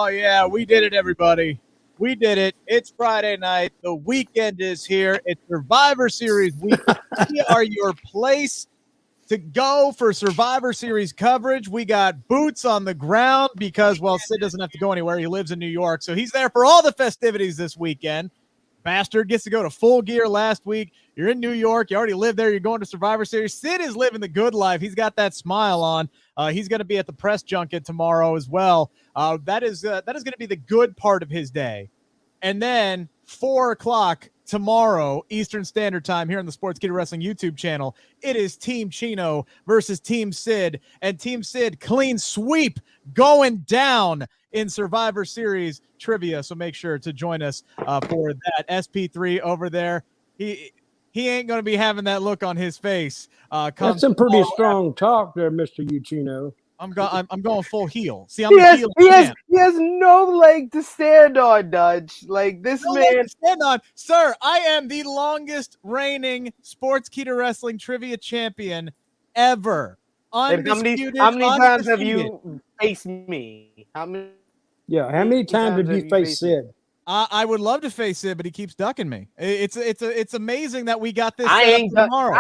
Oh, yeah, we did it, everybody. We did it. It's Friday night. The weekend is here. It's Survivor Series weekend. We are your place to go for Survivor Series coverage. We got boots on the ground because, well, Sid doesn't have to go anywhere. He lives in New York, so he's there for all the festivities this weekend. Bastard gets to go to Full Gear last week. You're in New York. You already live there. You're going to Survivor Series. Sid is living the good life. He's got that smile on. He's going to be at the press junket tomorrow as well. That is going to be the good part of his day. And then 4 o'clock tomorrow, Eastern Standard Time, here on the Sportskeeda Wrestling YouTube channel, it is Team Chino versus Team Sid. And Team Sid, clean sweep going down in Survivor Series trivia. So make sure to join us for that. SP3 over there. He ain't going to be having that look on his face. That's some pretty strong talk there, Mr. Ucchino. I'm going full heel. See, he has no leg to stand on, Dutch. Like this no man to stand on. Sir, I am the longest reigning Sportskeeda Wrestling trivia champion ever. Undisputed. How many times have you faced me? How many times have you faced Sid? I would love to face Sid, but he keeps ducking me. It's amazing that we got this. Tomorrow.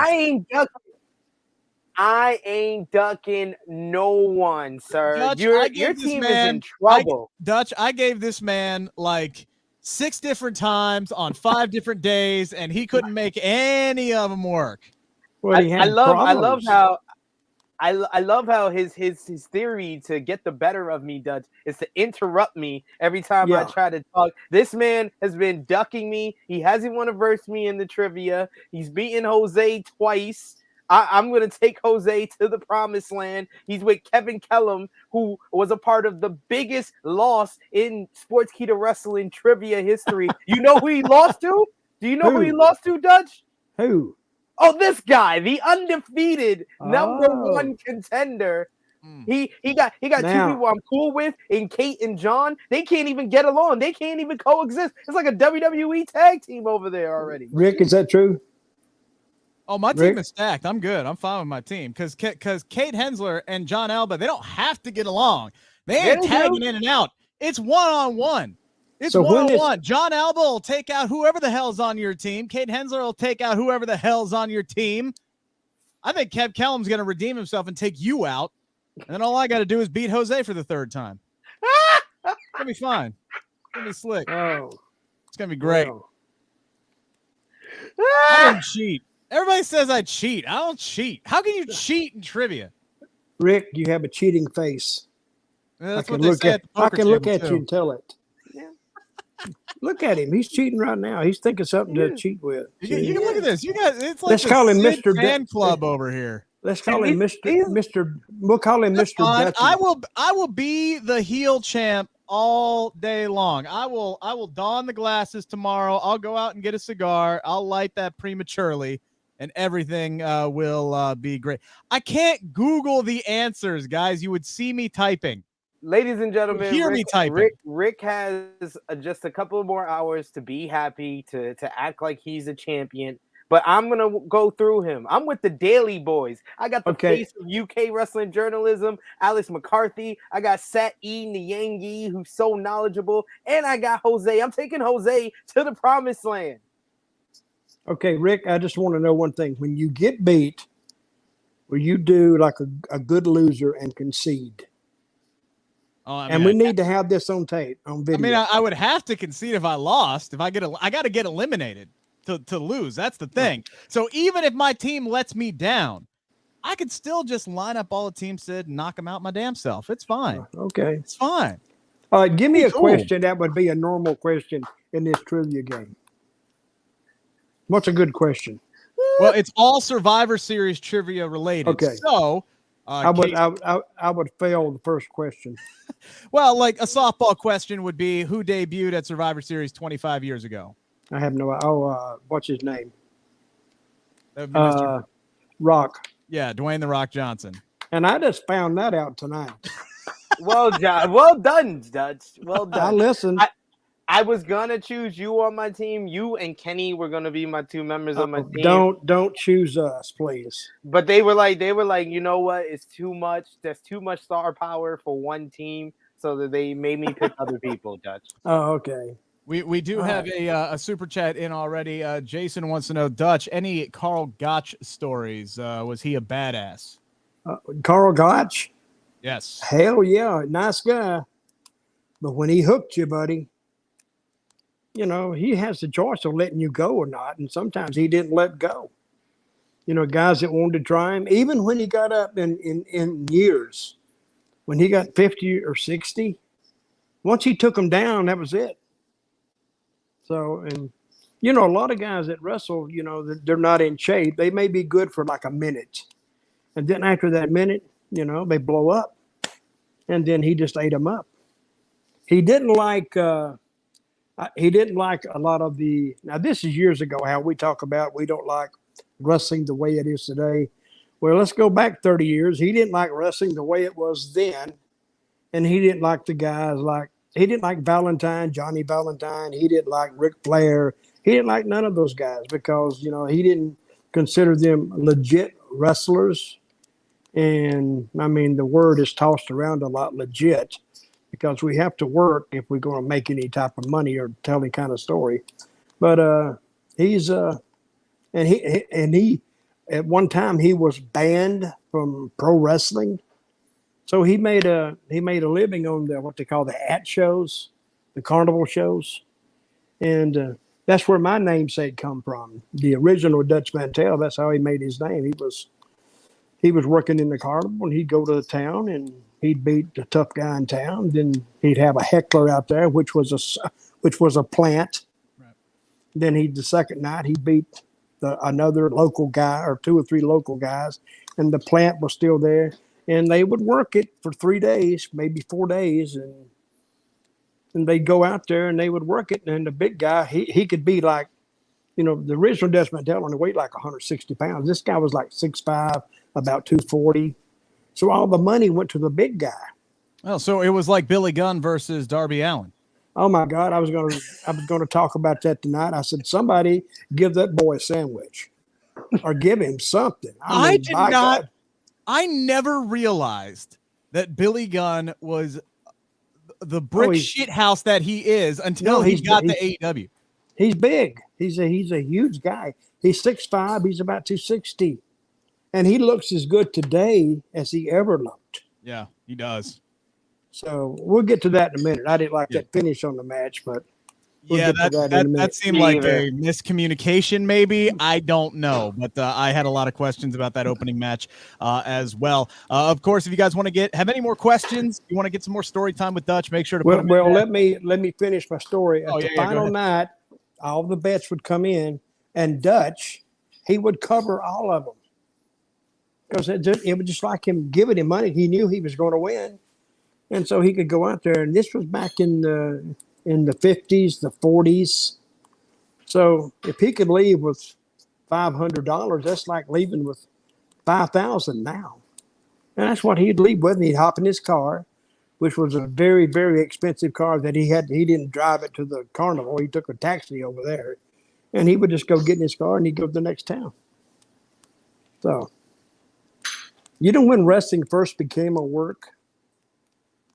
I ain't ducking no one, sir. Dutch, your team is in trouble. Dutch, I gave this man like 6 different times on 5 different days, and he couldn't make any of them work. Well, I love how his theory to get the better of me, Dutch, is to interrupt me every time I try to talk. This man has been ducking me. He hasn't won a verse me in the trivia. He's beaten Jose twice. I'm going to take Jose to the promised land. He's with Kevin Kellum, who was a part of the biggest loss in Sportskeeda Wrestling trivia history. You know who he lost to? Do you know who he lost to, Dutch? Who? Oh, this guy, the undefeated number 1 contender. He got 2 people I'm cool with in Kate and John. They can't even get along. They can't even coexist. It's like a WWE tag team over there already. Rick, is that true? Oh, my team is stacked. I'm good. I'm fine with my team because Kate Hensler and John Alba, they don't have to get along. They ain't tagging in and out. It's one-on-one. It's one-on-one. John Alba will take out whoever the hell's on your team. Kate Hensler will take out whoever the hell's on your team. I think Kev Kellum's going to redeem himself and take you out. And then all I got to do is beat Jose for the 3rd time. It's going to be fine. It's going to be slick. Oh. It's going to be great. I didn't cheat. Everybody says I cheat. I don't cheat. How can you cheat in trivia? Rick, you have a cheating face. Yeah, that's what they say I can look at you and tell it. Yeah. Look at him. He's cheating right now. He's thinking something to cheat with. You can look at this. You guys, it's like let's call him Mr. Fan Club over here. Let's call him Mr. We'll call him Mr. Dutch. I will be the heel champ all day long. I will don the glasses tomorrow. I'll go out and get a cigar. I'll light that prematurely. And everything will be great. I can't Google the answers, guys. You would see me typing. Ladies and gentlemen, me typing. Rick has just a couple more hours to be happy, to act like he's a champion. But I'm going to go through him. I'm with the Daily Boys. I got the face of UK wrestling journalism, Alex McCarthy. I got Sat-E Nyangi, who's so knowledgeable. And I got Jose. I'm taking Jose to the promised land. Okay, Rick, I just want to know one thing. When you get beat, will you do like a good loser and concede? Oh, we need to have this on tape, on video. I mean, I would have to concede if I lost. I got to get eliminated to lose. That's the thing. So even if my team lets me down, I could still just line up all the team Sid and knock them out my damn self. It's fine. Okay. It's fine. All right, give me a question that would be a normal question in this trivia game. What's a good question? Well, it's all Survivor Series trivia related. Okay. So I would fail the first question. Well, like a softball question would be, who debuted at Survivor Series 25 years ago? I have no idea. What's his name? Mr. Rock. Yeah, Dwayne The Rock Johnson. And I just found that out tonight. Well done, Dutch. Well done. I listened. I was gonna choose you on my team. You and Kenny were gonna be my 2 members of my team. Don't choose us, please. But they were like, you know what? It's too much. There's too much star power for one team. so that they made me pick other people, Dutch. Oh, okay. We do have a super chat in already. Jason wants to know, Dutch, any Carl Gotch stories? Was he a badass? Carl Gotch? Yes. Hell yeah, nice guy. But when he hooked you, buddy, he has the choice of letting you go or not. And sometimes he didn't let go. Guys that wanted to try him, even when he got up in years, when he got 50 or 60, once he took them down, that was it. So, and a lot of guys that wrestle, they're not in shape. They may be good for like a minute. And then after that minute, they blow up. And then he just ate them up. He didn't like a lot of now this is years ago, how we talk about we don't like wrestling the way it is today. Well, let's go back 30 years. He didn't like wrestling the way it was then. And he didn't like the guys he didn't like Valentine, Johnny Valentine. He didn't like Ric Flair. He didn't like none of those guys because, he didn't consider them legit wrestlers. And I mean, the word is tossed around a lot, legit, because we have to work if we're going to make any type of money or tell any kind of story. But he's and he at one time he was banned from pro wrestling. So he made a living on what they call the at shows, the carnival shows, and that's where my namesake come from. The original Dutch Mantell. That's how he made his name. He was working in the carnival, and he'd go to the town and he'd beat the tough guy in town. Then he'd have a heckler out there, which was a plant. Right. Then the second night he beat another local guy or two or three local guys, and the plant was still there. And they would work it for 3 days, maybe 4 days, and they'd go out there and they would work it. And the big guy, he could be like, the original Dutch Mantell only weighed like 160 pounds. This guy was like 6'5", about 240. So all the money went to the big guy. Oh, so it was like Billy Gunn versus Darby Allin. Oh my God, I was gonna talk about that tonight. I said, somebody give that boy a sandwich, or give him something. I did not. God. I never realized that Billy Gunn was the brick shithouse that he is until he got to AEW. He's big. He's a huge guy. He's 6'5". He's about 260, and he looks as good today as he ever looked. Yeah, he does. So we'll get to that in a minute. I didn't like that finish on the match, but that seemed like a miscommunication, maybe. I don't know, but I had a lot of questions about that opening match as well. Of course, if you guys want to have any more questions, you want to get some more story time with Dutch, make sure to put them in there. let me finish my story. At the final night, all the bets would come in, and Dutch, he would cover all of them because it was just like him giving him money. He knew he was going to win, and so he could go out there. And this was back in the 50s, the 40s. So if he could leave with $500, that's like leaving with $5,000 now. And that's what he'd leave with. And he'd hop in his car, which was a very, very expensive car that he didn't drive it to the carnival. He took a taxi over there, and he would just go get in his car and he'd go to the next town. So, when wrestling first became a work?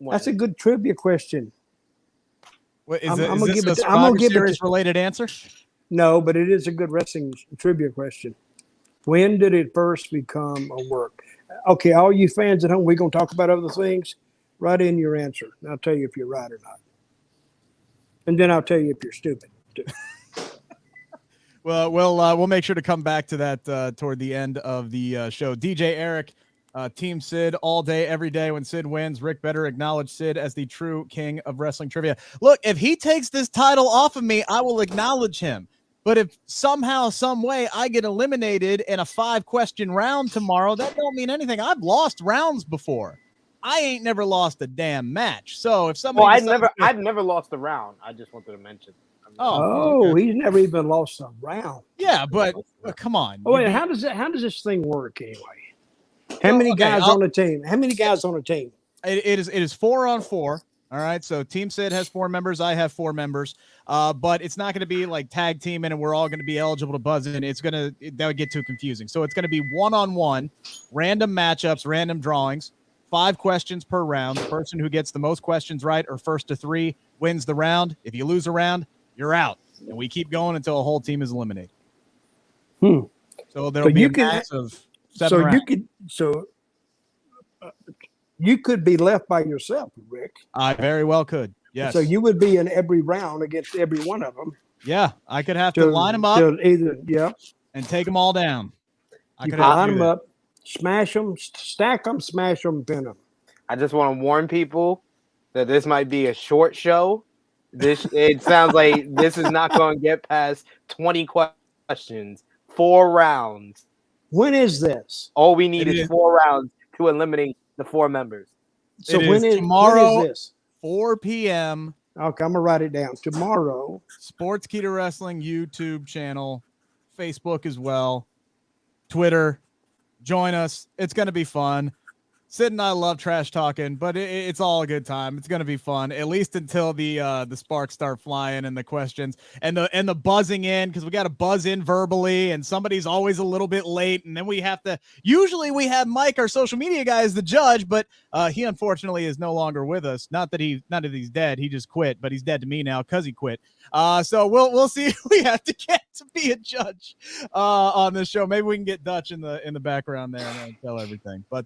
That's a good trivia question. What, is this a Survivor Series related answer? No, but it is a good wrestling trivia question. When did it first become a work? Okay, all you fans at home, we're going to talk about other things. Write in your answer. I'll tell you if you're right or not. And then I'll tell you if you're stupid. Well, we'll make sure to come back to that toward the end of the show. DJ Eric, Team Sid all day, every day. When Sid wins, Rick better acknowledge Sid as the true king of wrestling trivia. Look, if he takes this title off of me, I will acknowledge him. But if somehow, some way, I get eliminated in a 5-question round tomorrow, that don't mean anything. I've lost rounds before. I ain't never lost a damn match. So if somebody, I've never lost a round. I just wanted to mention. Okay. He's never even lost a round. Yeah, but come on. Oh wait, how does this thing work anyway? How many guys on the team? How many guys on the team? It is 4-on-4. All right, so Team Sid has 4 members. I have 4 members. But it's not going to be like tag team and we're all going to be eligible to buzz in. That would get too confusing. So it's going to be 1-on-1, random matchups, random drawings 5 questions per round. The person who gets the most questions right or first to 3 wins the round. If you lose a round, you're out. And we keep going until a whole team is eliminated. So there'll be a max of 7 rounds. You could be left by yourself, Rick. I very well could. Yes. So you would be in every round against every one of them. Yeah, I could have to line them up and take them all down. I could line them up, smash them, stack them, smash them, pin them. I just want to warn people that this might be a short show. It sounds like this is not going to get past 20 questions, 4 rounds. When is this? All we need is 4 rounds to eliminate the 4 members. So when is this? 4 p.m. Okay, I'm gonna write it down. Tomorrow, Sportskeeda Wrestling YouTube channel, Facebook as well, Twitter. Join us. It's gonna be fun. Sid and I love trash talking, but it's all a good time. It's gonna be fun, at least until the sparks start flying and the questions and the buzzing in, because we got to buzz in verbally, and somebody's always a little bit late, and then we have to. Usually we have Mike, our social media guy, as the judge, but he unfortunately is no longer with us. Not that he's dead. He just quit, but he's dead to me now because he quit. So we'll see if we have to get to be a judge on this show. Maybe we can get Dutch in the background there and tell everything. But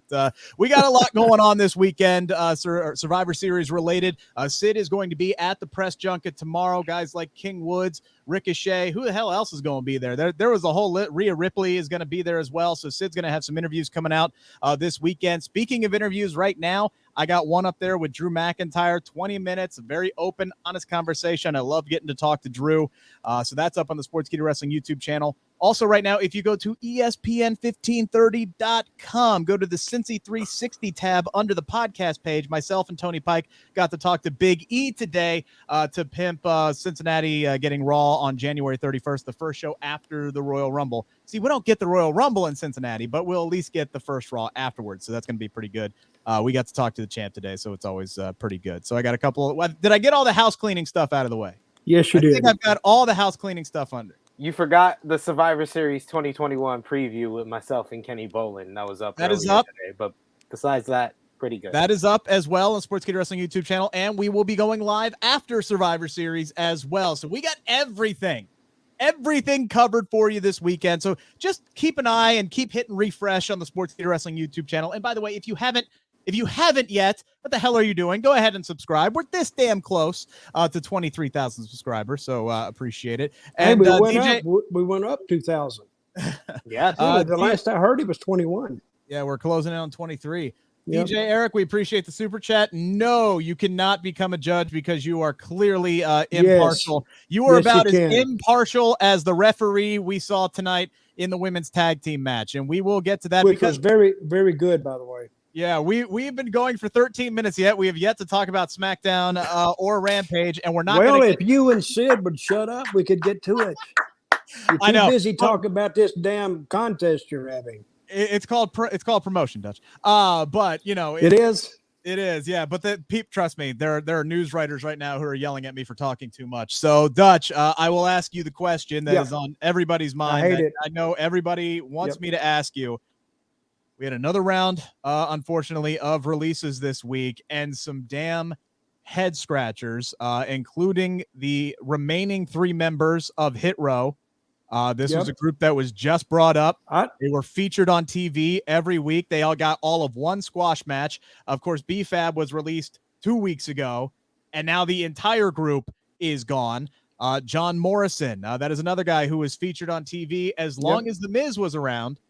we got a lot going on this weekend, Survivor Series related. Sid is going to be at the press junket tomorrow. Guys like King Woods, Ricochet, who the hell else is going to be there? There was a whole Rhea Ripley is going to be there as well. So Sid's going to have some interviews coming out this weekend. Speaking of interviews right now, I got one up there with Drew McIntyre, 20 minutes, a very open, honest conversation. I love getting to talk to Drew. So that's up on the Sportskeeda Wrestling YouTube channel. Also, right now, if you go to ESPN1530.com, go to the Cincy 360 tab under the podcast page. Myself and Tony Pike got to talk to Big E today to pimp Cincinnati getting Raw on January 31st, the first show after the Royal Rumble. See, we don't get the Royal Rumble in Cincinnati, but we'll at least get the first Raw afterwards, so that's going to be pretty good. We got to talk to the champ today, so it's always pretty good. So I got a couple of – did I get all the house cleaning stuff out of the way? Yes, you did. I think I've got all the house cleaning stuff under. You forgot the Survivor Series 2021 preview with myself and Kenny Bolin. That was up. That is up. Today, but besides that, pretty good. That is up as well on Sportskeeda Wrestling YouTube channel, and we will be going live after Survivor Series as well. So we got everything covered for you this weekend. So just keep an eye and keep hitting refresh on the Sportskeeda Wrestling YouTube channel. And by the way, if you haven't yet, what the hell are you doing? Go ahead and subscribe. We're this damn close to 23,000 subscribers, so appreciate it. And we went up 2,000. Yeah, the last I heard, it was 21. Yeah, we're closing in on 23. Yep. DJ Eric, we appreciate the super chat. No, you cannot become a judge because you are clearly impartial. Yes. You are about as impartial as the referee we saw tonight in the women's tag team match, and we will get to that. Which was very, very good, by the way. Yeah, we've been going for 13 minutes yet. We have yet to talk about SmackDown or Rampage, and we're not. Well, if you and Sid would shut up, we could get to it. You're too busy talking about this damn contest you're having. It's called promotion, Dutch. But you know it is. It is, yeah. But trust me, there are news writers right now who are yelling at me for talking too much. So, Dutch, I will ask you the question that is on everybody's mind. I hate it. I know everybody wants me to ask you. We had another round, unfortunately, of releases this week, and some damn head scratchers, including the remaining 3 members of Hit Row. This was a group that was just brought up. They were featured on TV every week. They all got all of one squash match. Of course, BFAB was released 2 weeks ago, and now the entire group is gone. John Morrison, that is another guy who was featured on TV as long as The Miz was around.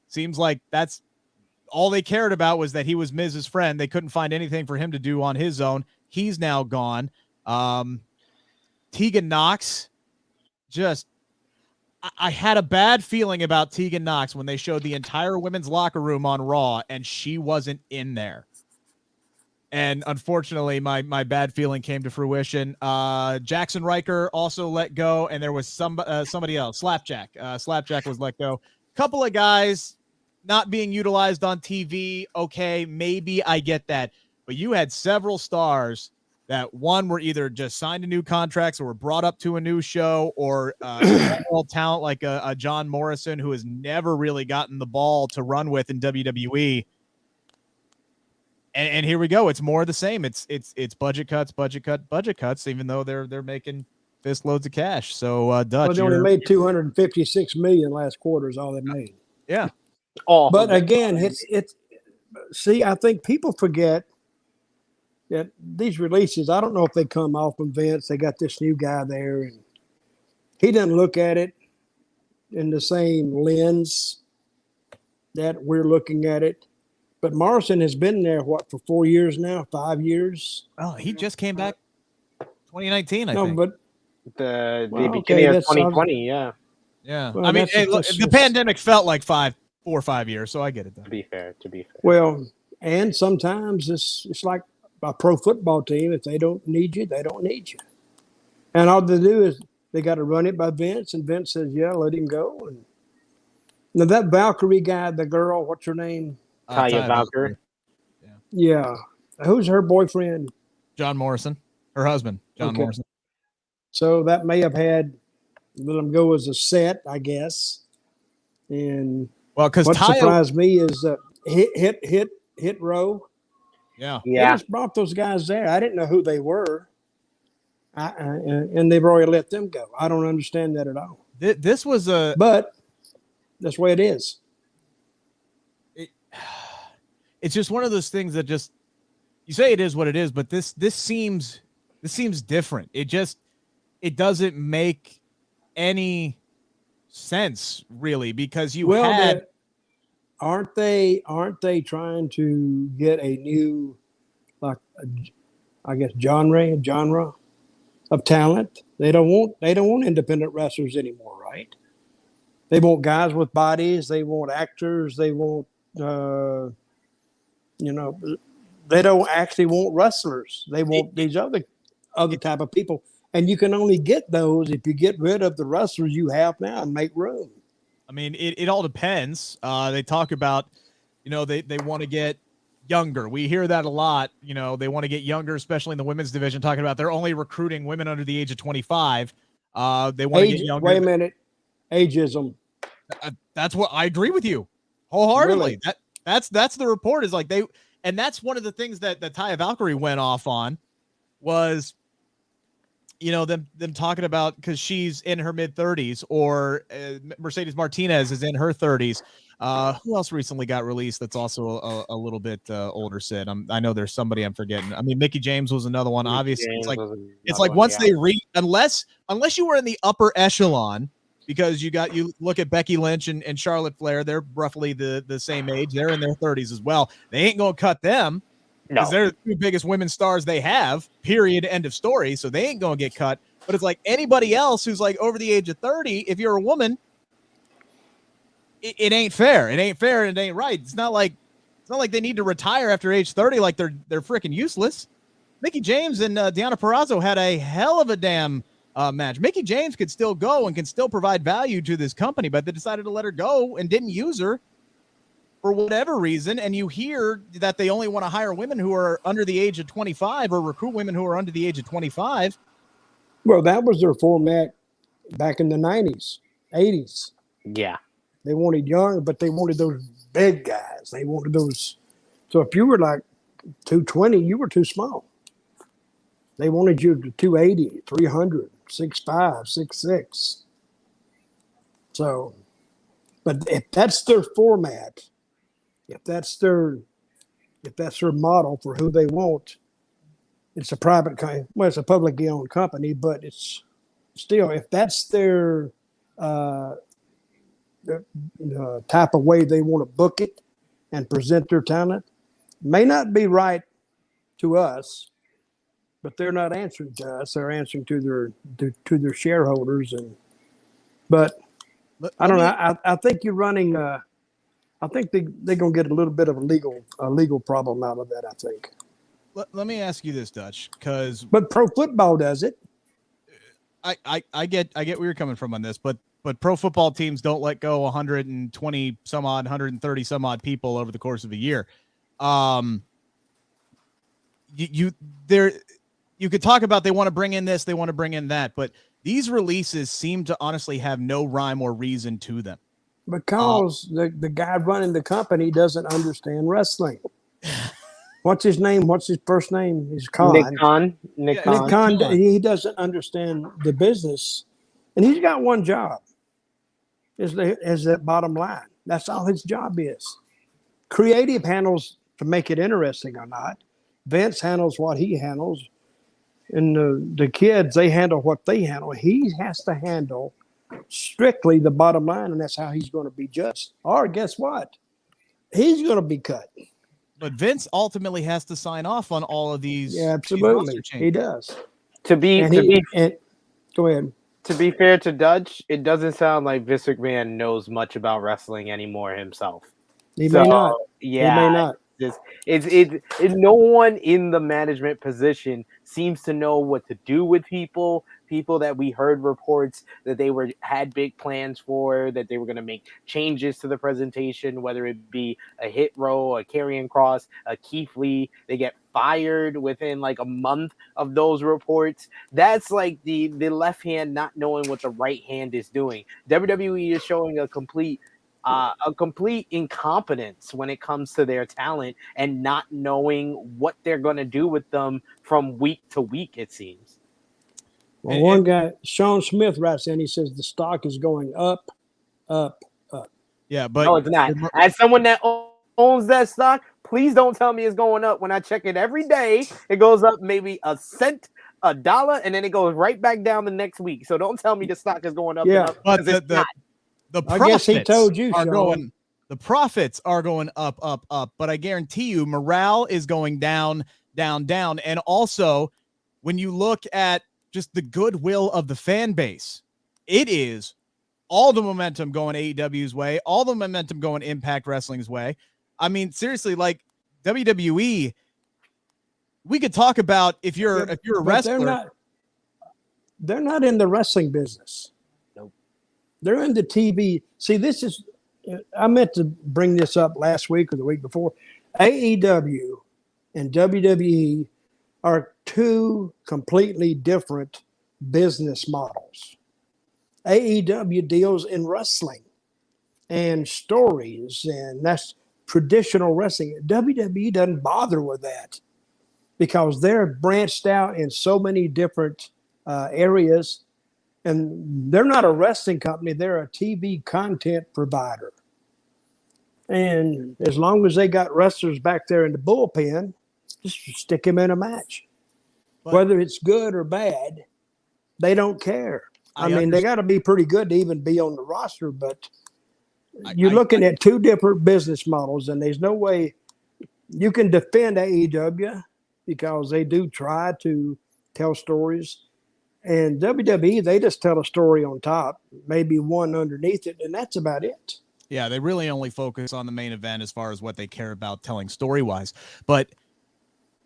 Seems like that's all they cared about, was that he was Miz's friend. They couldn't find anything for him to do on his own. He's now gone. Tegan Knox, I had a bad feeling about Tegan Knox when they showed the entire women's locker room on Raw, and she wasn't in there. And unfortunately, my bad feeling came to fruition. Jackson Riker also let go, and there was somebody else, Slapjack. Slapjack was let go. Couple of guys not being utilized on TV. Okay, maybe I get that. But you had several stars that, one, were either just signed to new contracts or were brought up to a new show, or overall talent like a John Morrison, who has never really gotten the ball to run with in WWE. And here we go. It's more of the same. It's budget cuts, even though they're making fist loads of cash. So Dutch, well, they only made $256 million last quarter is all they made. Yeah. But again, it's see, I think people forget that these releases, I don't know if they come off from Vince. They got this new guy there, and he doesn't look at it in the same lens that we're looking at it. But Morrison has been there, what, for 4 years now, 5 years? Oh, he just came back 2019, I think. But the beginning of 2020, yeah. Well, I mean, the pandemic felt like 4 or 5 years, so I get it. Though. To be fair. Well, and sometimes it's like a pro football team. If they don't need you, they don't need you. And all they do is they got to run it by Vince, and Vince says, yeah, let him go. And now that Valkyrie guy, the girl, what's her name? Taya Valkyrie. Yeah. Who's her boyfriend? John Morrison. Her husband, John Morrison. So that may have had let them go as a set, I guess. And because what surprised me is Hit Row. Yeah. They just brought those guys there. I didn't know who they were. And they've already let them go. I don't understand that at all. This was but that's the way it is. It's just one of those things that just, you say it is what it is, but this seems different. It doesn't make any sense really, because aren't they trying to get a new, genre of talent? They don't want independent wrestlers anymore, right? They want guys with bodies. They want actors. They want, they don't actually want wrestlers. They want these other type of people. And you can only get those if you get rid of the wrestlers you have now and make room. I mean, it all depends. They talk about, they want to get younger. We hear that a lot. They want to get younger, especially in the women's division, talking about they're only recruiting women under the age of 25. They want to get younger. Wait a minute. Ageism. That's what I agree with you wholeheartedly. Really? That's the report is like and that's one of the things that Taya Valkyrie went off on was, them talking about, because she's in her mid 30s, or Mercedes Martinez is in her 30s. Who else recently got released that's also a little bit older, Sid? I know there's somebody I'm forgetting. I mean, Mickey James was another one. Obviously, it's like once they unless you were in the upper echelon, because you look at Becky Lynch and Charlotte Flair, they're roughly the same age. They're in their 30s as well. They ain't gonna cut them. Because they're the two biggest women's stars they have, period, end of story. So they ain't going to get cut. But it's like anybody else who's like over the age of 30, if you're a woman, it ain't fair. It ain't fair and it ain't right. It's not like they need to retire after age 30 like they're freaking useless. Mickey James and Deonna Purrazzo had a hell of a damn match. Mickey James could still go and can still provide value to this company, but they decided to let her go and didn't use her for whatever reason. And you hear that they only want to hire women who are under the age of 25, or recruit women who are under the age of 25. Well, that was their format back in the 90s, 80s. Yeah. They wanted young, but they wanted those big guys. They wanted those. So if you were like 220, you were too small. They wanted you to 280, 300, 6'5", 6'6". So, but if that's their format, if that's their model for who they want, it's a private company. Well, it's a publicly owned company, but it's still, if that's their type of way they want to book it and present their talent, may not be right to us, but they're not answering to us. They're answering to their shareholders. But I don't know. I think you're running. I think they're going to get a little bit of a legal problem out of that, I think. Let me ask you this, Dutch, but pro football does it. I get where you're coming from on this, but pro football teams don't let go 120 some odd, 130 some odd people over the course of a year. You could talk about they want to bring in this, they want to bring in that, but these releases seem to honestly have no rhyme or reason to them. Because the guy running the company doesn't understand wrestling. what's his name? What's his first name? He's Nick Khan. Khan. Nick Khan. He doesn't understand the business, and he's got one job: is that bottom line. That's all his job is. Creative handles to make it interesting or not. Vince handles what he handles, and the kids, they handle what they handle. He has to handle strictly the bottom line, and that's how he's going to be judged. Or guess what? He's going to be cut. But Vince ultimately has to sign off on all of these. Yeah, absolutely. He does. Go ahead. To be fair to Dutch, it doesn't sound like Vince McMahon knows much about wrestling anymore himself. He may not. Yeah, he may not. It's no one in the management position seems to know what to do with people that we heard reports that they had big plans for, that they were going to make changes to the presentation, whether it be a Hit Row, a Karrion Kross, a Keith Lee. They get fired within like a month of those reports. That's like the left hand not knowing what the right hand is doing. WWE is showing a complete incompetence when it comes to their talent and not knowing what they're going to do with them from week to week, it seems. Well, one guy, Sean Smith, writes in, he says the stock is going up, up, up. Yeah, but no, it's not. As someone that owns that stock, please don't tell me it's going up. When I check it every day, it goes up maybe a cent, $1, and then it goes right back down the next week. So don't tell me the stock is going up. Yeah, and up, but the profits, I guess he told you, the profits are going up, up, up. But I guarantee you, morale is going down, down, down. And also, when you look at just the goodwill of the fan base, it is all the momentum going AEW's way, all the momentum going Impact Wrestling's way. I mean, seriously, like WWE, we could talk about if you're a wrestler. They're not in the wrestling business. Nope. They're in the TV. See, this is, I meant to bring this up last week or the week before. AEW and WWE are two completely different business models. AEW deals in wrestling and stories, and that's traditional wrestling. WWE doesn't bother with that because they're branched out in so many different areas, and they're not a wrestling company. They're a TV content provider. And as long as they got wrestlers back there in the bullpen, just stick them in a match. But whether it's good or bad, they don't care. I mean, they got to be pretty good to even be on the roster, but you're looking at two different business models, and there's no way you can defend AEW because they do try to tell stories. And WWE, they just tell a story on top, maybe one underneath it, and that's about it. Yeah, they really only focus on the main event as far as what they care about telling story-wise. But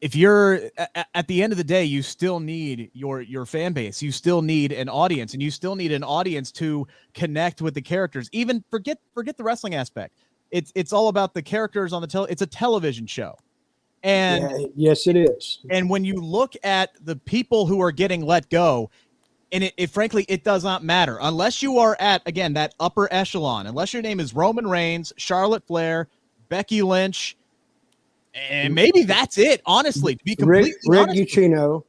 if you're at the end of the day, you still need your fan base. You still need an audience, and you still need an audience to connect with the characters. Even forget the wrestling aspect. It's all about the characters on the it's a television show. And yes, it is. And when you look at the people who are getting let go, and it frankly, it does not matter unless you are at, again, that upper echelon, unless your name is Roman Reigns, Charlotte Flair, Becky Lynch, and maybe that's it, honestly, to be completely honest. Rick Ucchino.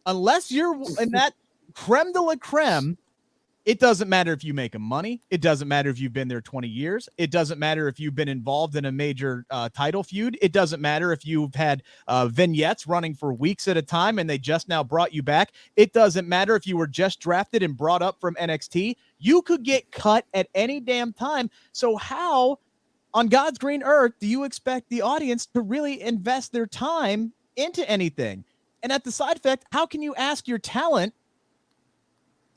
Unless you're in that creme de la creme, it doesn't matter if you make them money. It doesn't matter if you've been there 20 years. It doesn't matter if you've been involved in a major title feud. It doesn't matter if you've had vignettes running for weeks at a time and they just now brought you back. It doesn't matter if you were just drafted and brought up from NXT. You could get cut at any damn time. So how on God's green earth do you expect the audience to really invest their time into anything? And at the side effect, how can you ask your talent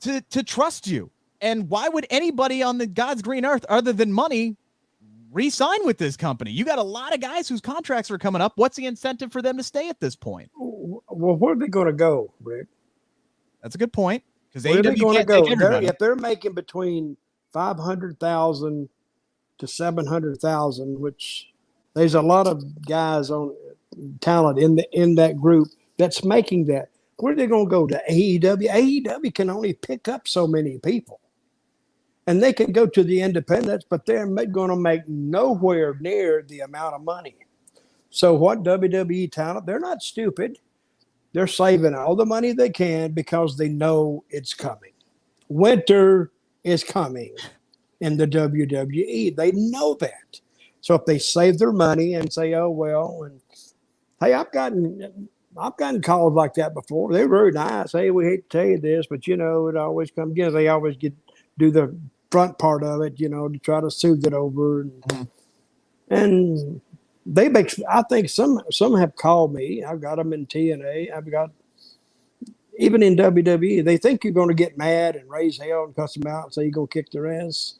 to trust you? And why would anybody on the God's green earth other than money re-sign with this company? You got a lot of guys whose contracts are coming up. What's the incentive for them to stay at this point? Well, where are they going to go, Rick? That's a good point. Because where are they going to go? If they're making between $500,000 to $700,000, which there's a lot of guys on talent in that group that's making that. Where are they going to go? To AEW? AEW can only pick up so many people. And they can go to the independents, but they're going to make nowhere near the amount of money. So what WWE talent? They're not stupid. They're saving all the money they can because they know it's coming. Winter is coming in the WWE. They know that. So if they save their money and say, "Oh well," and hey, I've gotten calls like that before. They're very nice. Hey, we hate to tell you this, but it always comes. They always do the front part of it, to try to soothe it over, and they make. I think some have called me. I've got them in TNA. I've got even in WWE. They think you're going to get mad and raise hell and cuss them out and say you're going to kick their ass,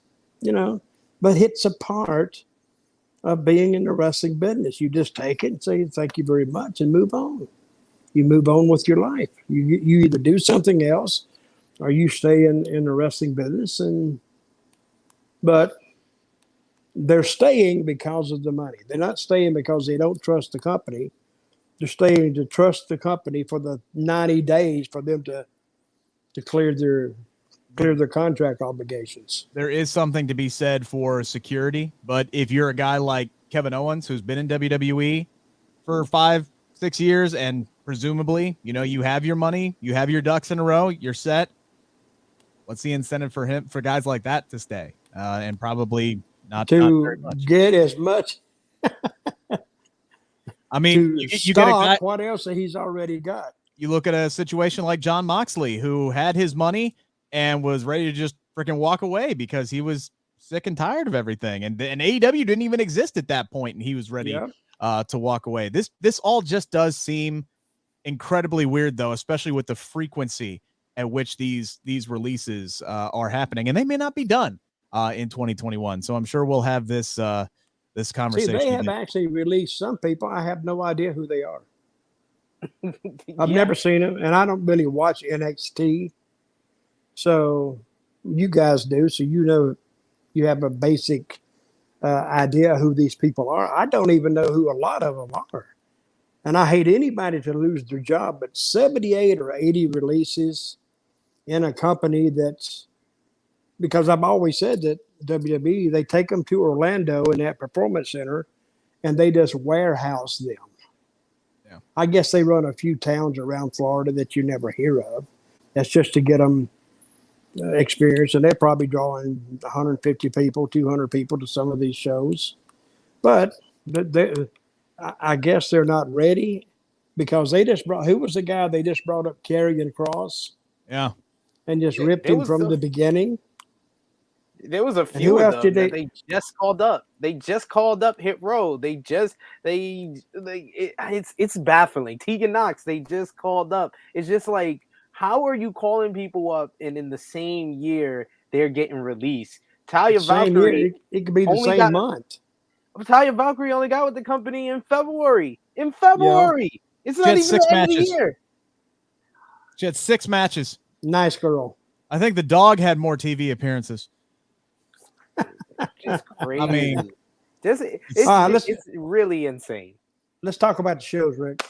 But it's a part of being in the wrestling business. You just take it and say thank you very much and move on. You move on with your life. You either do something else or you stay in the wrestling business. But they're staying because of the money. They're not staying because they don't trust the company. They're staying to trust the company for the 90 days for them to clear their contract obligations. There is something to be said for security, but if you're a guy like Kevin Owens, who's been in WWE for 5-6 years, and presumably, you have your money, you have your ducks in a row, you're set. What's the incentive for guys like that to stay? And probably not very much. Get as much. I mean, you get a guy, what else he's already got. You look at a situation like Jon Moxley, who had his money and was ready to just freaking walk away because he was sick and tired of everything. And AEW didn't even exist at that point, and he was ready to walk away. This all just does seem incredibly weird, though, especially with the frequency at which these releases are happening. And they may not be done in 2021. So I'm sure we'll have this conversation. See, they have actually released some people. I have no idea who they are. I've never seen them, and I don't really watch NXT. So you guys do, so you have a basic idea who these people are. I don't even know who a lot of them are. And I hate anybody to lose their job, but 78 or 80 releases in a company because I've always said that WWE, they take them to Orlando in that performance center and they just warehouse them. Yeah. I guess they run a few towns around Florida that you never hear of. That's just to get them experience, and they're probably drawing 150 people, 200 people to some of these shows. But I guess they're not ready because they just brought, who was the guy they just brought up, Karrion Kross? Yeah. And just ripped him from the beginning. There was a few of them that they just called up. They just called up Hit Row. It's baffling. Tegan Knox, they just called up. It's just like, how are you calling people up and in the same year they're getting released? Talia Valkyrie, it could be the same month. Talia Valkyrie only got with the company in February. It's not even the end of the year. She had 6 matches. Nice girl. I think the dog had more TV appearances. It's crazy. I mean, it's really insane. Let's talk about the shows, Rick.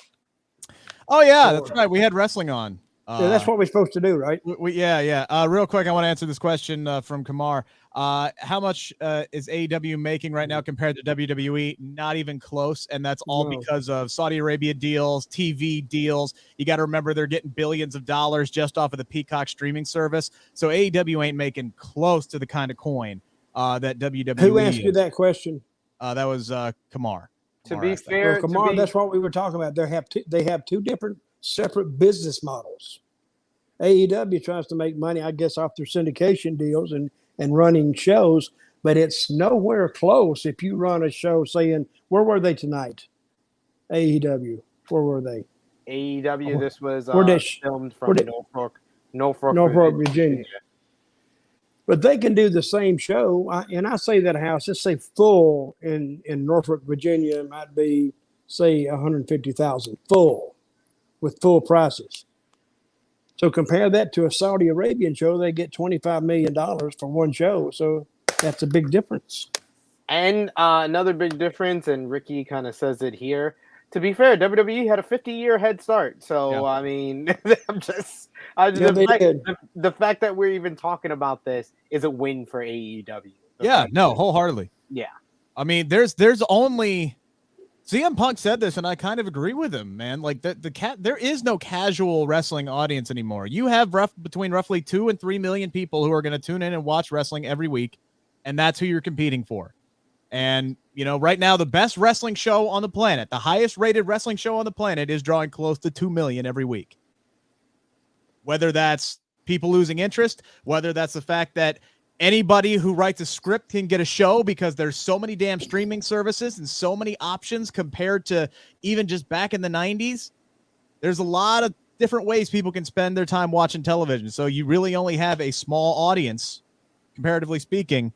Oh yeah, that's right. We had wrestling on. That's what we're supposed to do, right? Yeah. Real quick, I want to answer this question from Kamar. How much is AEW making right now compared to WWE? Not even close, and that's all because of Saudi Arabia deals, TV deals. You got to remember they're getting billions of dollars just off of the Peacock streaming service. So AEW ain't making close to the kind of coin that WWE. Who asked you that question? That was Kamar. To be fair, Kamar, that's what we were talking about. They have two different separate business models. AEW tries to make money, I guess, off their syndication deals and running shows, but it's nowhere close. If you run a show saying, where were they tonight? AEW, where were they? AEW, this was filmed from Norfolk, Virginia. But they can do the same show, and I say that house, let's say full in Norfolk, Virginia, might be, say, 150,000 full, with full prices. So compare that to a Saudi Arabian show, they get $25 million for one show. So that's a big difference. And another big difference, and Ricky kind of says it here, to be fair, WWE had a 50-year head start. So, I mean, the fact that we're even talking about this is a win for AEW. Wholeheartedly. Yeah. I mean, there's only CM Punk said this, and I kind of agree with him, man. Like there is no casual wrestling audience anymore. You have between roughly 2 and 3 million people who are going to tune in and watch wrestling every week, and that's who you're competing for. And, you know, right now, the best wrestling show on the planet, the highest rated wrestling show on the planet, is drawing close to 2 million every week. Whether that's people losing interest, whether that's the fact that anybody who writes a script can get a show because there's so many damn streaming services and so many options compared to even just back in the 90s. There's a lot of different ways people can spend their time watching television. So you really only have a small audience, comparatively speaking,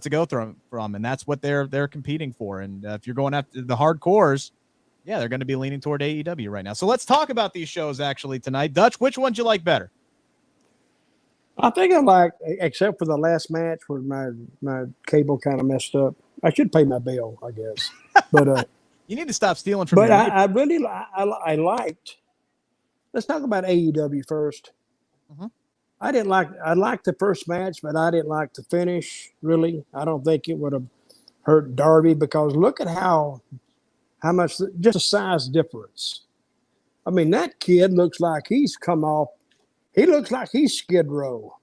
to go from, and that's what they're competing for. And if you're going after the hardcores, yeah, they're going to be leaning toward AEW right now. So let's talk about these shows actually tonight. Dutch, which one do you like better? I think I like, except for the last match where my cable kind of messed up. I should pay my bill, I guess. But you need to stop stealing from. But I really I liked. Let's talk about AEW first. Mm-hmm. I liked the first match, but I didn't like the finish. Really, I don't think it would have hurt Darby because look at how much just a size difference. I mean, that kid looks like he's come off. He looks like he's Skid Row.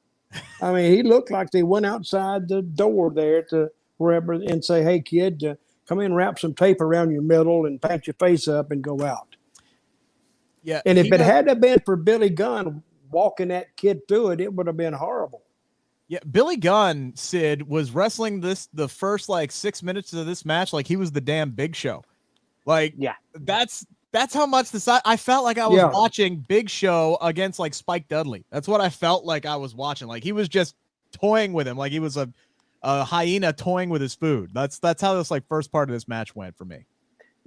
I mean, he looked like they went outside the door there to wherever and say, "Hey, kid, come in, wrap some tape around your middle and paint your face up and go out." Yeah. And if it had been for Billy Gunn walking that kid through it, it would have been horrible. Yeah, Billy Gunn, Sid, was wrestling the first like 6 minutes of this match like he was the damn Big Show. Like, yeah, that's how much I felt like I was watching Big Show against like Spike Dudley. That's what I felt like I was watching. Like he was just toying with him, like he was a hyena toying with his food. That's how this like first part of this match went for me.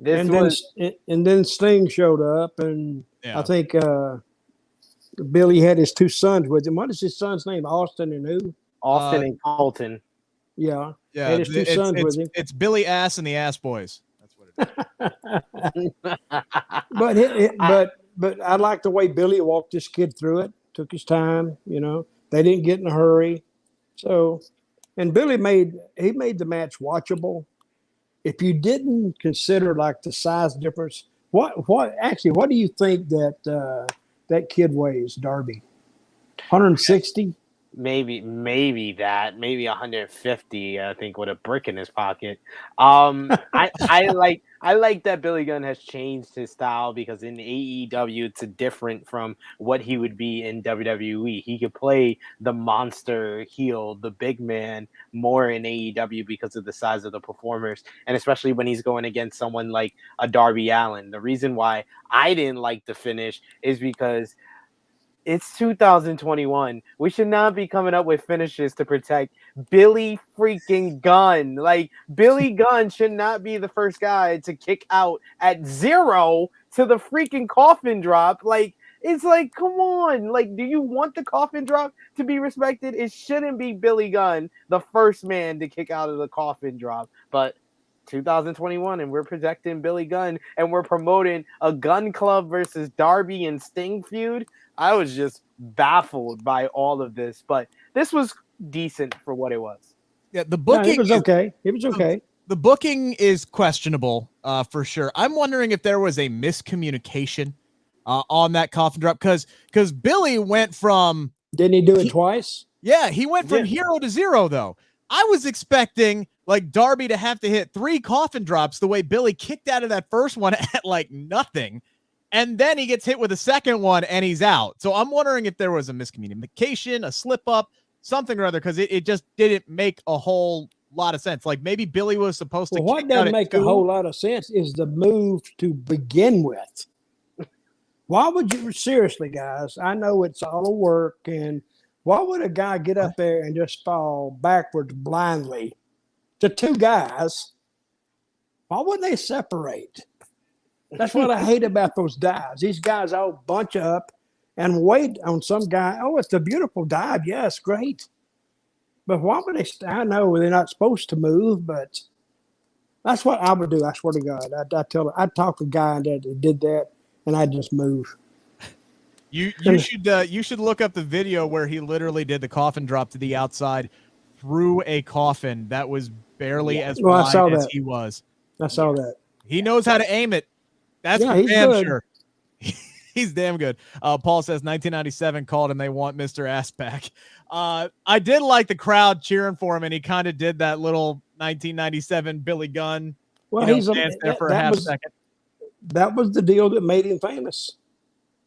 And then Sting showed up, and I think Billy had his 2 sons with him. What is his son's name? Austin and who? Austin and Colton. Yeah. Yeah. Had his 2 sons with him. It's Billy Ass and the Ass Boys. That's what it is. But I like the way Billy walked this kid through it. Took his time, you know. They didn't get in a hurry. So, and Billy made the match watchable. If you didn't consider like the size difference, what do you think that kid weighs, Darby? 160? Maybe 150. I think with a brick in his pocket. I like that Billy Gunn has changed his style because in AEW it's different from what he would be in WWE. He could play the monster heel, the big man, more in AEW because of the size of the performers, and especially when he's going against someone like a Darby Allin. The reason why I didn't like the finish is because it's 2021. We should not be coming up with finishes to protect Billy freaking Gunn. Like, Billy Gunn should not be the first guy to kick out at 0 to the freaking coffin drop. Like, it's like, come on. Like, do you want the coffin drop to be respected? It shouldn't be Billy Gunn, the first man to kick out of the coffin drop. But 2021, and we're protecting Billy Gunn, and we're promoting a Gun Club versus Darby and Sting feud. I was just baffled by all of this, but this was decent for what it was. Yeah, the booking it was okay. It was okay. The booking is questionable, for sure. I'm wondering if there was a miscommunication on that coffin drop because Billy went from. Didn't he do it twice? Yeah, he went from 0 to 0 though. I was expecting like Darby to have to hit 3 coffin drops the way Billy kicked out of that first one at like nothing. And then he gets hit with a second one and he's out. So I'm wondering if there was a miscommunication, a slip up, something or other, because it just didn't make a whole lot of sense. Like maybe Billy was supposed to. What doesn't make a whole lot of sense is the move to begin with. Why would you, seriously, guys? I know it's all a work, and why would a guy get up there and just fall backwards blindly to 2 guys? Why wouldn't they separate? That's what I hate about those dives. These guys all bunch up and wait on some guy. Oh, it's a beautiful dive. Yes, great. But why would they? I know they're not supposed to move, but that's what I would do. I swear to God. I'd talk to a guy that did that, and I'd just move. You should look up the video where he literally did the coffin drop to the outside through a coffin that was barely as wide as he was. I saw that. He knows how to aim it. That's for damn sure. He's damn good. Paul says 1997 called and they want Mr. Ass back. I did like the crowd cheering for him, and he kind of did that little 1997 Billy Gunn. Well, he's there for a half second. That was the deal that made him famous.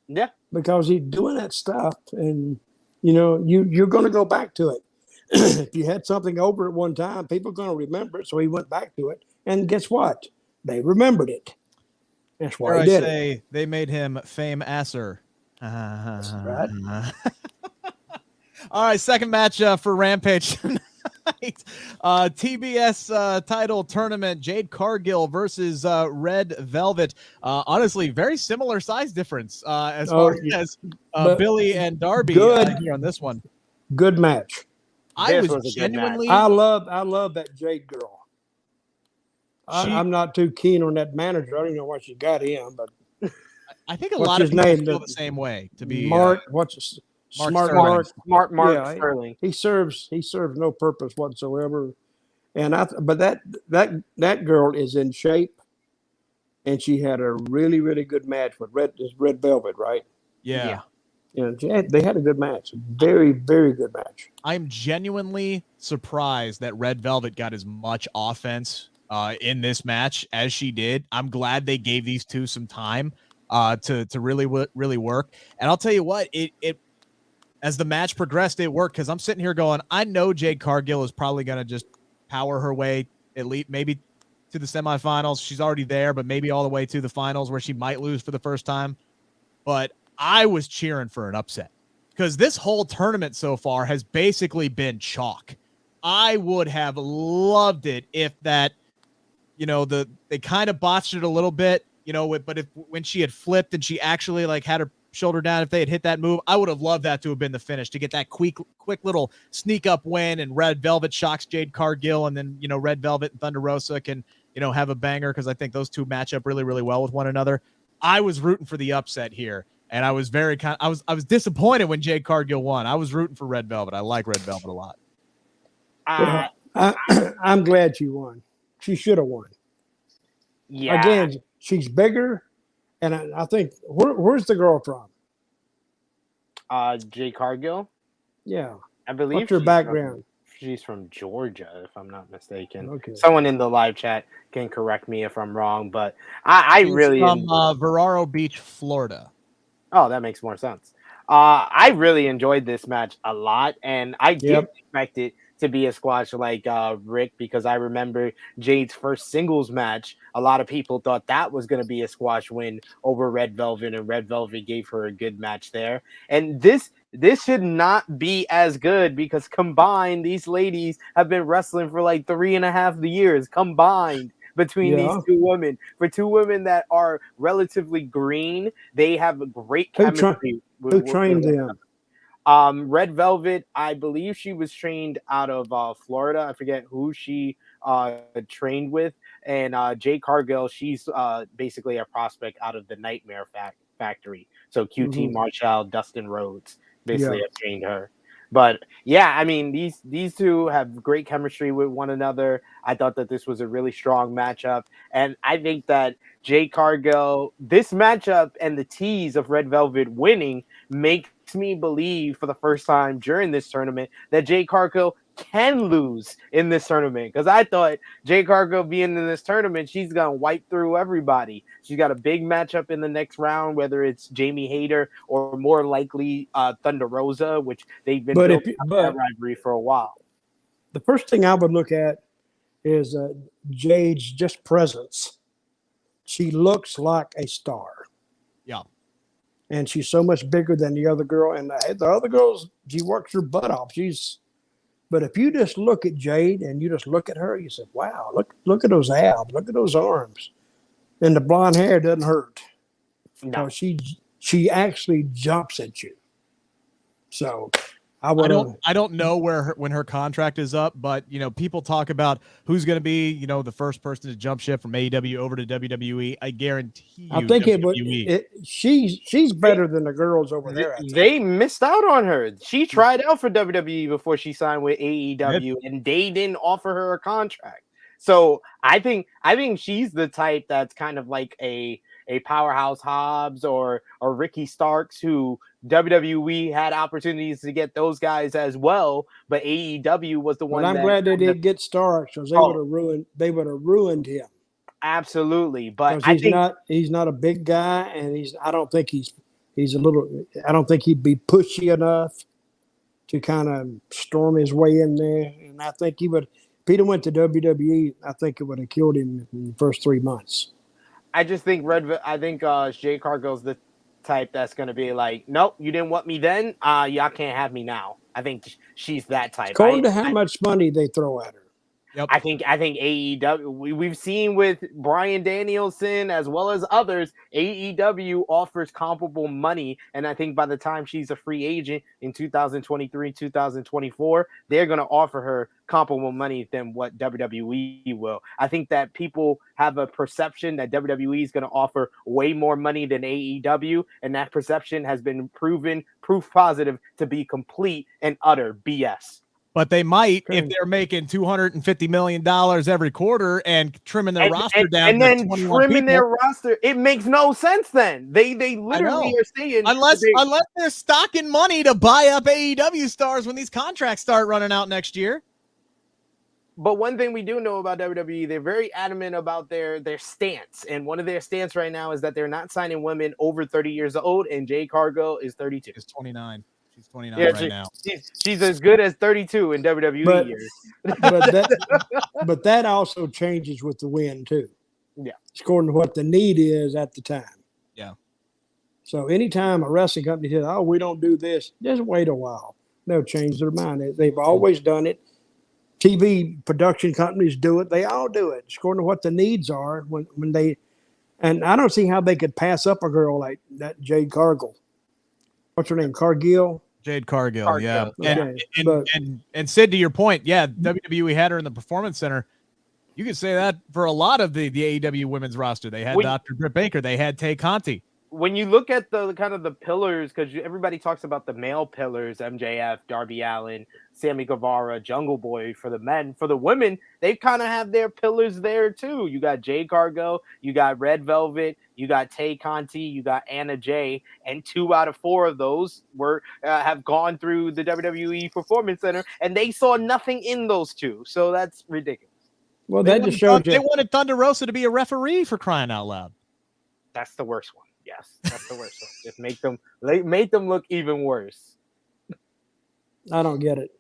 Yeah, because he's doing that stuff, and you're going to go back to it. If you had something over at one time, people are going to remember it. So he went back to it, and guess what? They remembered it. That's why he did it. They made him fame-asser. That's right. All right, second match for Rampage tonight. TBS title tournament, Jade Cargill versus Red Velvet. Honestly, very similar size difference as far as Billy and Darby here on this one. Good match. I love that Jade girl. I'm not too keen on that manager. I don't know why she got him, but I think a lot of people feel the same way. To be Mark, Mark yeah, Sterling. He serves no purpose whatsoever, but that girl is in shape, and she had a really, really good match with Red Velvet, right? Yeah. They had a good match, very, very good match. I'm genuinely surprised that Red Velvet got as much offense in this match as she did. I'm glad they gave these two some time to really work. And I'll tell you what, it as the match progressed, it worked, because I'm sitting here going, I know Jade Cargill is probably going to just power her way at least maybe to the semifinals. She's already there, but maybe all the way to the finals where she might lose for the first time. But I was cheering for an upset, because this whole tournament so far has basically been chalk. I would have loved it if that, they kind of botched it a little bit, but when she had flipped and she actually had her shoulder down, if they had hit that move, I would have loved that to have been the finish, to get that quick little sneak up win, and Red Velvet shocks Jade Cargill, and then Red Velvet and Thunder Rosa can have a banger, because I think those two match up really, really well with one another. I was rooting for the upset here, and I was I was disappointed when Jade Cargill won. I was rooting for Red Velvet. I like Red Velvet a lot. I'm glad she won. She should have won. Yeah. Again, she's bigger. And I think, where's the girl from? Jade Cargill? Yeah. I believe. What's her background? She's from Georgia, if I'm not mistaken. Okay. Someone in the live chat can correct me if I'm wrong, but I really from Verraro Beach, Florida. Oh, that makes more sense. I really enjoyed this match a lot, and I did expect it to be a squash like Rick, because I remember Jade's first singles match. A lot of people thought that was going to be a squash win over Red Velvet, and Red Velvet gave her a good match there. And this should not be as good, because combined, these ladies have been wrestling for 3.5 years combined between these two women. For two women that are relatively green, they have a great chemistry. Who trained them? Red Velvet, I believe she was trained out of Florida. I forget who she trained with. And Jade Cargill, she's basically a prospect out of the Nightmare Factory. So QT Marshall, Dustin Rhodes basically have trained her. But yeah, I mean, these two have great chemistry with one another. I thought that this was a really strong matchup. And I think that Jade Cargill, this matchup and the tease of Red Velvet winning makes me believe for the first time during this tournament that Jade Cargill can lose in this tournament, because I thought Jade Cargill being in this tournament, she's gonna wipe through everybody. She's got a big matchup in the next round, whether it's Jamie Hayter or more likely Thunder Rosa, which they've been building up that rivalry for a while. The first thing I would look at is Jade's just presence. She looks like a star. Yeah. And she's so much bigger than the other girl. And the other girls, she works her butt off. But if you just look at Jade and you just look at her, you say, wow, look at those abs, look at those arms. And the blonde hair doesn't hurt. No. She actually jumps at you. So I don't know when her contract is up, but people talk about who's going to be the first person to jump ship from AEW over to WWE. I guarantee you, I think she's better than the girls over there. They missed out on her. She tried out for WWE before she signed with AEW, and they didn't offer her a contract. So I think she's the type that's kind of like a Powerhouse Hobbs or Ricky Starks, who WWE had opportunities to get those guys as well, but AEW was the one. Well, I'm glad they did get Starks, because they would have ruined him. Absolutely, but he's not a big guy, and I don't think he's a little. I don't think he'd be pushy enough to kind of storm his way in there, and I think he would. If he'd have went to WWE, I think it would have killed him in the first 3 months. I just think Jade Cargill's the type that's going to be like, nope, you didn't want me then. Y'all can't have me now. I think she's that type. According to how much money they throw at her. Yep. I think AEW, we've seen with Bryan Danielson as well as others, AEW offers comparable money. And I think by the time she's a free agent in 2023, 2024, they're going to offer her comparable money than what WWE will. I think that people have a perception that WWE is going to offer way more money than AEW. And that perception has been proof positive to be complete and utter BS. But they might if they're making $250 million every quarter and trimming their roster down. And then trimming their roster. It makes no sense then. They literally are saying unless they're stocking money to buy up AEW stars when these contracts start running out next year. But one thing we do know about WWE, they're very adamant about their stance. And one of their stance right now is that they're not signing women over 30 years old, and Jade Cargill is 32. Is 29. She's 29 right now. She's as good as 32 in WWE years. but that also changes with the win too. Yeah. According to what the need is at the time. Yeah. So anytime a wrestling company says, "Oh, we don't do this," just wait a while. They'll change their mind. They've always done it. TV production companies do it. They all do it. It's according to what the needs are when they. And I don't see how they could pass up a girl like that, Jade Cargill. What's her name? Cargill? Jade Cargill, yeah. Okay. And Sid, to your point, yeah, WWE had her in the Performance Center. You could say that for a lot of the AEW women's roster. They had Dr. Britt Baker. They had Tay Conti. When you look at the kind of the pillars, because everybody talks about the male pillars, MJF, Darby Allin, Sammy Guevara, Jungle Boy for the men. For the women, they kind of have their pillars there too. You got Jade Cargill, you got Red Velvet, you got Tay Conti, you got Anna Jay, and 2 out of 4 of those have gone through the WWE Performance Center, and they saw nothing in those 2. So that's ridiculous. Well, that just shows you. They wanted Thunder Rosa to be a referee, for crying out loud. That's the worst one. Yes, that's the worst one. Just make them look even worse. I don't get it.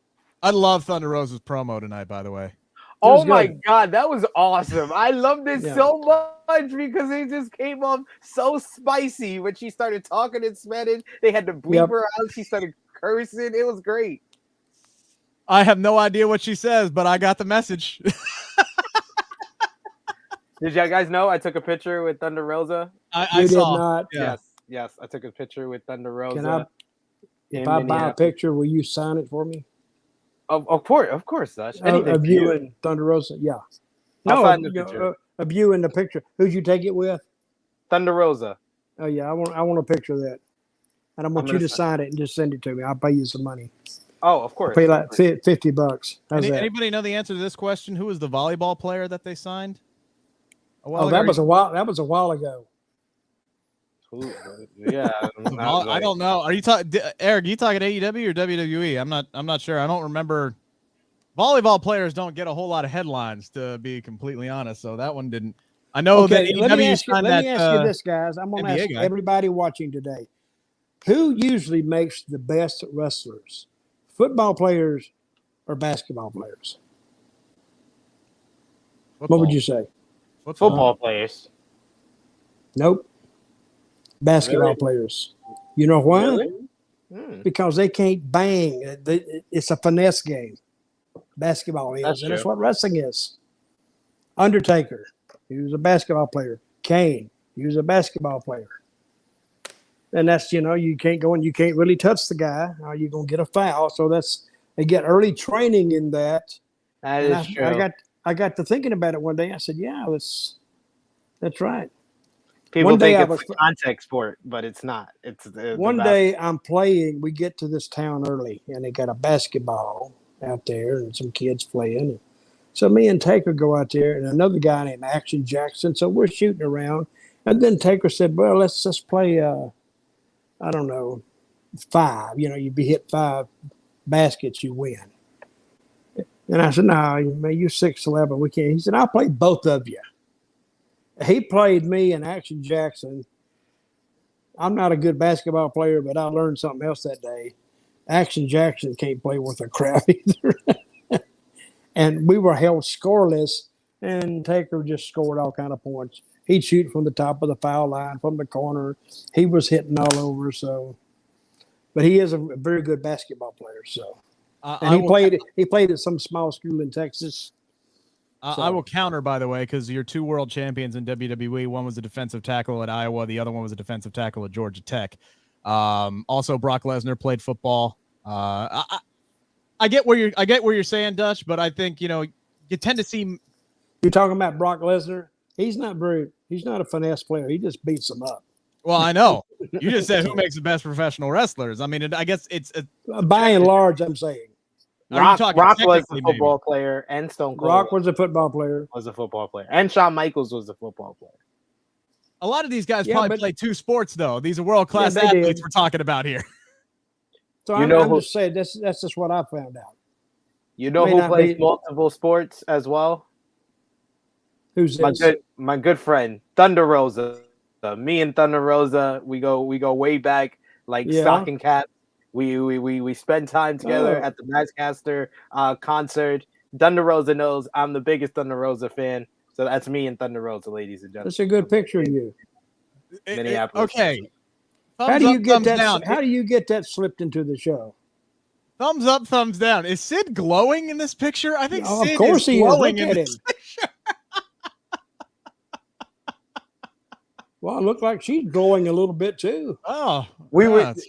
I love Thunder Rosa's promo tonight, by the way. Oh my God, that was awesome. I loved it so much because it just came off so spicy when she started talking in Spanish. They had to bleep her out. She started cursing. It was great. I have no idea what she says, but I got the message. Did you guys know I took a picture with Thunder Rosa? I saw. Did not. Yeah. Yes. I took a picture with Thunder Rosa. If I buy a picture, will you sign it for me? Of course, Dutch. Of you and Thunder Rosa, yeah. I'll sign the picture. Of you in the picture. Who'd you take it with? Thunder Rosa. Oh yeah, I want a picture of that, and I want you to sign it and just send it to me. I'll pay you some money. Oh, of course. I'll pay like $50. Anybody know the answer to this question? Who was the volleyball player that they signed? That was a while ago. Ooh, yeah, I don't know. Are you talking, Eric? Are you talking AEW or WWE? I'm not sure. I don't remember. Volleyball players don't get a whole lot of headlines, to be completely honest. So that one didn't. I know that AEW let me ask you this, guys. I'm going to ask everybody watching today: who usually makes the best wrestlers? Football players or basketball players? Football. What would you say? Football players. Nope. Basketball players. You know why? Really? Because they can't bang. It's a finesse game. Basketball is. And that's what wrestling is. Undertaker, he was a basketball player. Kane, he was a basketball player. And that's, you can't go and you can't really touch the guy, or you're going to get a foul. So they get early training in that. That is true. I got to thinking about it one day. I said, yeah, that's right. People think it's a contact sport, but it's not. It's one day I'm playing. We get to this town early, and they got a basketball out there and some kids playing. So me and Taker go out there, and another guy named Action Jackson. So we're shooting around, and then Taker said, "Well, let's just play. I don't know, 5. You know, you hit 5 baskets, you win." And I said, "No, man, you're 6'11. We can't." He said, "I'll play both of you." He played me and Action Jackson. I'm not a good basketball player, but I learned something else that day. Action Jackson can't play worth a crap either. And we were held scoreless, and Taker just scored all kind of points. He'd shoot from the top of the foul line, from the corner. He was hitting all over. So, but he is a very good basketball player. So, and he played at some small school in Texas. I will counter, by the way, because you're 2 world champions in WWE. One was a defensive tackle at Iowa. The other one was a defensive tackle at Georgia Tech. Also, Brock Lesnar played football. I get where you're saying, Dutch, but I think, you tend to see. You're talking about Brock Lesnar. He's not a finesse player. He just beats them up. Well, I know. You just said who makes the best professional wrestlers. I mean, I guess it's by and large, I'm saying. Rock was a football player, and Stone Cold. Rock was a football player. And Shawn Michaels was a football player. A lot of these guys probably play 2 sports, though. These are world-class athletes we're talking about here. So I'm just saying that's just what I found out. You know who plays multiple sports as well? Who's this? My good friend Thunder Rosa. Me and Thunder Rosa, we go way back, like stocking caps. We spend time together at the Matchcaster concert. Thunder Rosa knows I'm the biggest Thunder Rosa fan, so that's me and Thunder Rosa, ladies and gentlemen. That's a good picture of you. Minneapolis. Okay. How do you get that? Down. How do you get that slipped into the show? Thumbs up, thumbs down. Is Sid glowing in this picture? I think Sid of course is glowing in this picture. Well, it looked like she's glowing a little bit too. Oh, it's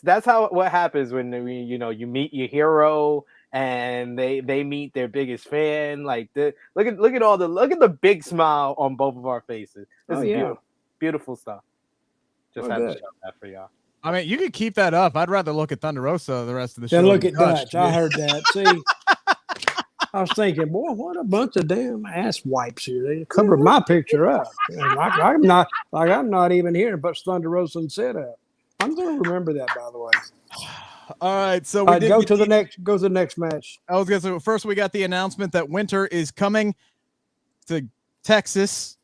that's what happens when you meet your hero and they meet their biggest fan. Like look at the big smile on both of our faces. This is beautiful, beautiful stuff. Just had to show that for y'all. I mean, you could keep that up. I'd rather look at Thunder Rosa the rest of the show. Then look at Dutch. I heard that. See, I was thinking, boy, what a bunch of damn ass wipes here. They covered my picture up. I'm not even here, but Thunder Rosa and Sid up. I'm going to remember that, by the way. All right, so go to the next match. I was going to say, first we got the announcement that Winter is coming to Texas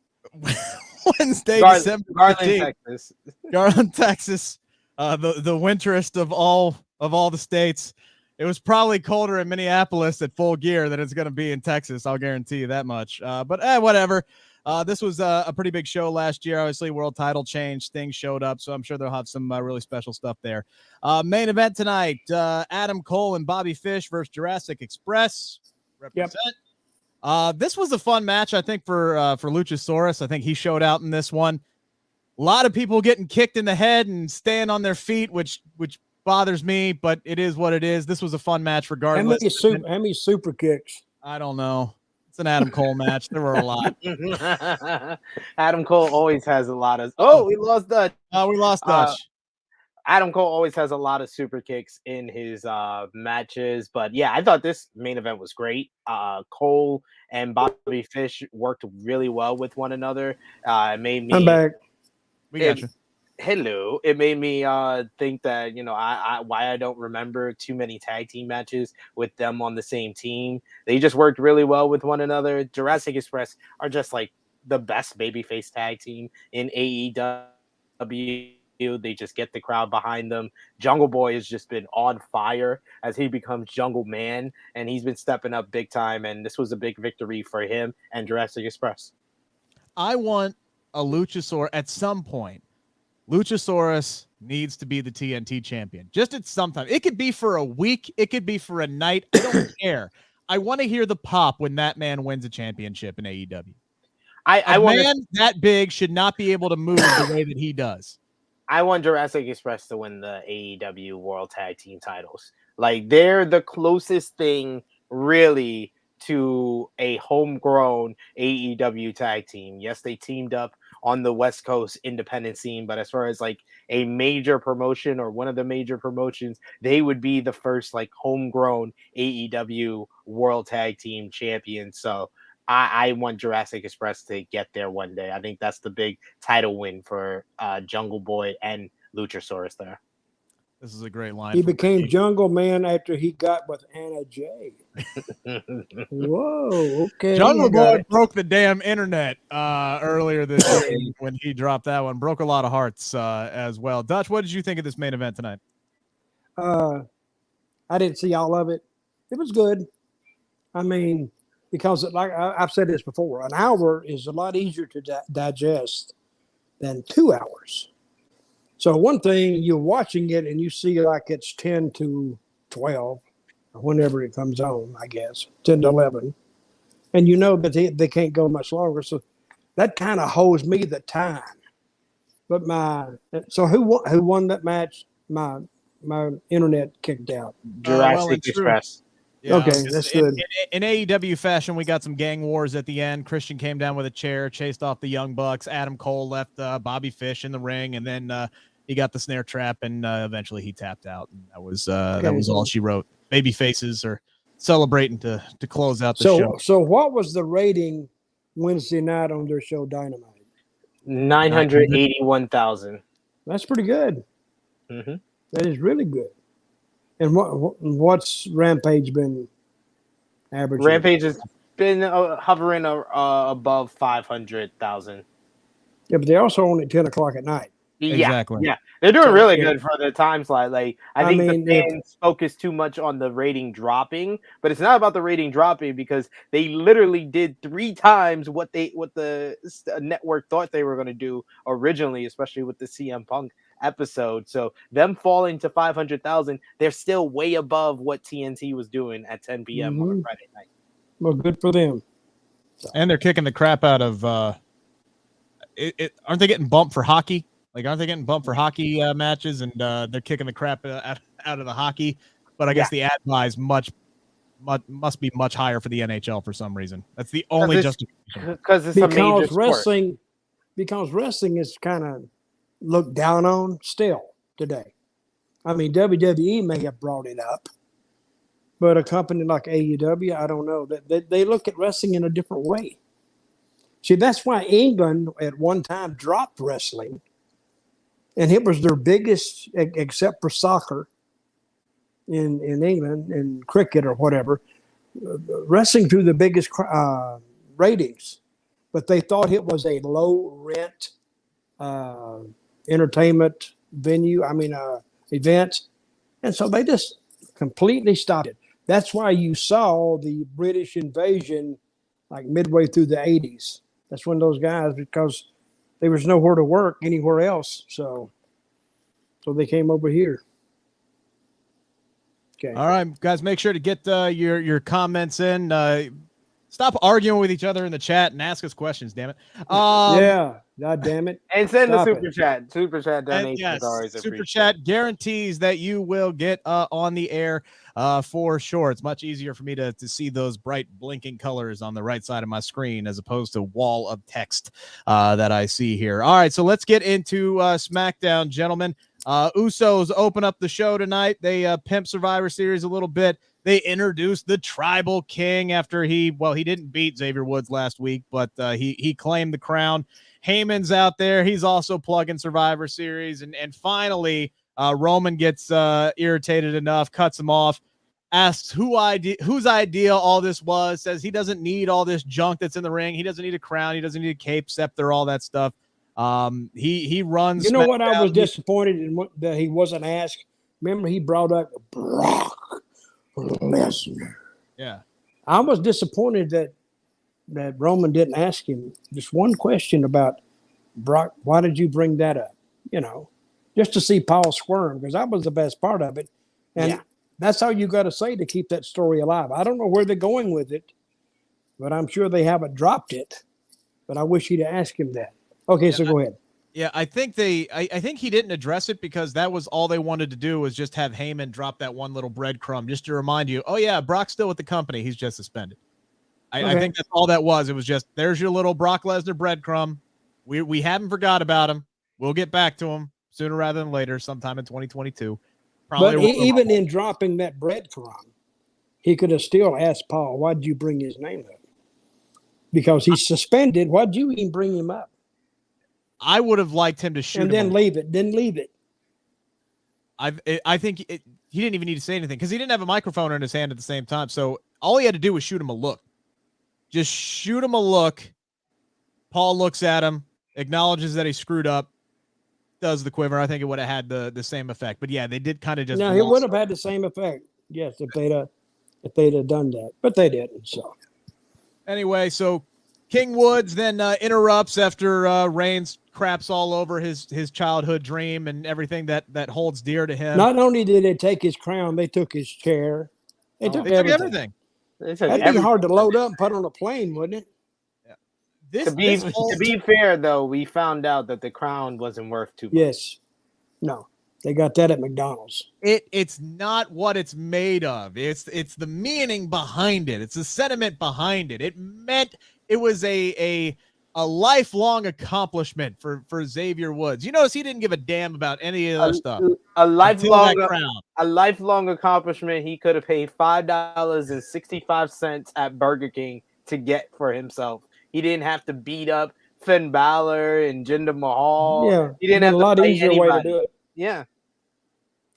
Wednesday, December 15th. Garland, Texas. The winterest of all the states. It was probably colder in Minneapolis at Full Gear than it's going to be in Texas. I'll guarantee you that much. But whatever. This was a pretty big show last year. Obviously, world title change. Things showed up, so I'm sure they'll have some really special stuff there. Main event tonight, Adam Cole and Bobby Fish versus Jurassic Express. Represent. Yep. This was a fun match, I think, for Luchasaurus. I think he showed out in this one. A lot of people getting kicked in the head and staying on their feet, which bothers me, but it is what it is. This was a fun match regardless. How many super kicks? I don't know. It's an Adam Cole match. There were a lot. Adam Cole always has a lot of. We lost Dutch. We lost Dutch. Adam Cole always has a lot of super kicks in his matches, but yeah, I thought this main event was great. Cole and Bobby Fish worked really well with one another. It made me. I'm back. We got you. Hello. It made me think that why I don't remember too many tag team matches with them on the same team. They just worked really well with one another. Jurassic Express are just like the best babyface tag team in AEW. They just get the crowd behind them. Jungle Boy has just been on fire as he becomes Jungle Man, and he's been stepping up big time. And this was a big victory for him and Jurassic Express. I want a Luchasaurus at some point. Luchasaurus needs to be the TNT champion. Just at some time. It could be for a week. It could be for a night. I don't care. I want to hear the pop when that man wins a championship in AEW. A man that big should not be able to move the way that he does. I want Jurassic Express to win the AEW World Tag Team titles. Like, they're the closest thing, really, to a homegrown AEW tag team. Yes, they teamed up on the West Coast independent scene. But as far as like a major promotion or one of the major promotions, they would be the first like homegrown AEW World Tag Team Champion. So I want Jurassic Express to get there one day. I think that's the big title win for Jungle Boy and Luchasaurus there. This is a great line. He became Jungle Man after he got with Anna Jay. Whoa, okay. Jungle Boy broke the damn internet earlier this year when he dropped that one. Broke a lot of hearts as well. Dutch, what did you think of this main event tonight? I didn't see all of it. It was good. I mean, because like I've said this before, an hour is a lot easier to digest than 2 hours. So one thing, you're watching it and you see like it's 10 to 12, or whenever it comes on, I guess, 10 to 11. And you know that they can't go much longer. So that kind of holds me the time. But so who won that match? My internet kicked out. Jurassic Express. Yeah, okay, that's good. In AEW fashion, we got some gang wars at the end. Christian came down with a chair, chased off the Young Bucks. Adam Cole left Bobby Fish in the ring, and then he got the snare trap, and eventually he tapped out. And that was all she wrote. Baby faces are celebrating to close out the show. So what was the rating Wednesday night on their show Dynamite? 981,000. That's pretty good. Mm-hmm. That is really good. And what's Rampage been averaging? Rampage has been hovering above 500,000. Yeah, but they're also on at 10 o'clock at night. Exactly. Yeah. They're doing really good for the time slot. Like I think the fans focus too much on the rating dropping, but it's not about the rating dropping because they literally did 3 times what the network thought they were going to do originally, especially with the CM Punk episode. So them falling to 500,000, they're still way above what TNT was doing at 10 p.m. on a Friday night. Well, good for them. And they're kicking the crap out of aren't they getting bumped for hockey? Like, aren't they getting bumped for hockey matches? And they're kicking the crap out of the hockey. But I guess the ad buys must be much higher for the NHL for some reason. That's the only justification. Because it's a major wrestling, because wrestling is kind of looked down on still today. I mean, WWE may have brought it up, but a company like AEW, I don't know. They look at wrestling in a different way. See, that's why England at one time dropped wrestling. And it was their biggest, except for soccer in England and cricket or whatever, wrestling through the biggest ratings. But they thought it was a low rent entertainment venue, event. And so they just completely stopped it. That's why you saw the British invasion like midway through the 80s. That's when those guys, because there was nowhere to work anywhere else. So they came over here. Okay. All right, guys, make sure to get your comments in. Stop arguing with each other in the chat and ask us questions, damn it. Yeah, God damn it. And send the super chat. Super chat donation is always appreciated. Super chat guarantees that you will get on the air for sure. It's much easier for me to see those bright blinking colors on the right side of my screen as opposed to wall of text that I see here. All right, so let's get into SmackDown, gentlemen. Usos open up the show tonight. They pimp Survivor Series a little bit. They introduced the Tribal King after he didn't beat Xavier Woods last week, but he claimed the crown. Heyman's out there. He's also plugging Survivor Series. And finally, Roman gets irritated enough, cuts him off, asks whose idea all this was, says he doesn't need all this junk that's in the ring. He doesn't need a crown. He doesn't need a cape, scepter, all that stuff. He runs. You know what? I was disappointed in that he wasn't asked. Remember, he brought up Brock Lesnar. Yeah. I was disappointed that Roman didn't ask him just one question about Brock. Why did you bring that up? You know, just to see Paul squirm, because that was the best part of it. And that's all you got to say to keep that story alive. I don't know where they're going with it, but I'm sure they haven't dropped it. But I wish he'd ask him that. Okay, so go ahead. Yeah, I think I think he didn't address it because that was all they wanted to do was just have Heyman drop that one little breadcrumb just to remind you, oh yeah, Brock's still with the company. He's just suspended. I think that's all that was. It was just, there's your little Brock Lesnar breadcrumb. We haven't forgot about him. We'll get back to him sooner rather than later, sometime in 2022. But even in dropping that breadcrumb, he could have still asked Paul, why'd you bring his name up? Because he's suspended. Why'd you even bring him up? I would have liked him to shoot and then leave it. Then leave it. I think he didn't even need to say anything because he didn't have a microphone in his hand at the same time. So all he had to do was shoot him a look. Just shoot him a look. Paul looks at him, acknowledges that he screwed up, does the quiver. I think it would have had the same effect. But yeah, they did kind of just. No, it would have had the same effect. Yes, if they'd have done that, but they didn't. So anyway, so King Woods then interrupts after Reigns craps all over his childhood dream and everything that holds dear to him. Not only did they take his crown, they took his chair. They took everything. That'd be hard to load up and put on a plane, wouldn't it? To be fair, though, we found out that the crown wasn't worth too much. Yes. No. They got that at McDonald's. It's not what it's made of. It's the meaning behind it. It's the sentiment behind it. It was a lifelong accomplishment for Xavier Woods. You notice he didn't give a damn about any of the other stuff. A lifelong accomplishment he could have paid $5.65 at Burger King to get for himself. He didn't have to beat up Finn Balor and Jinder Mahal. Yeah, he didn't have a lot easier way to do it. Yeah,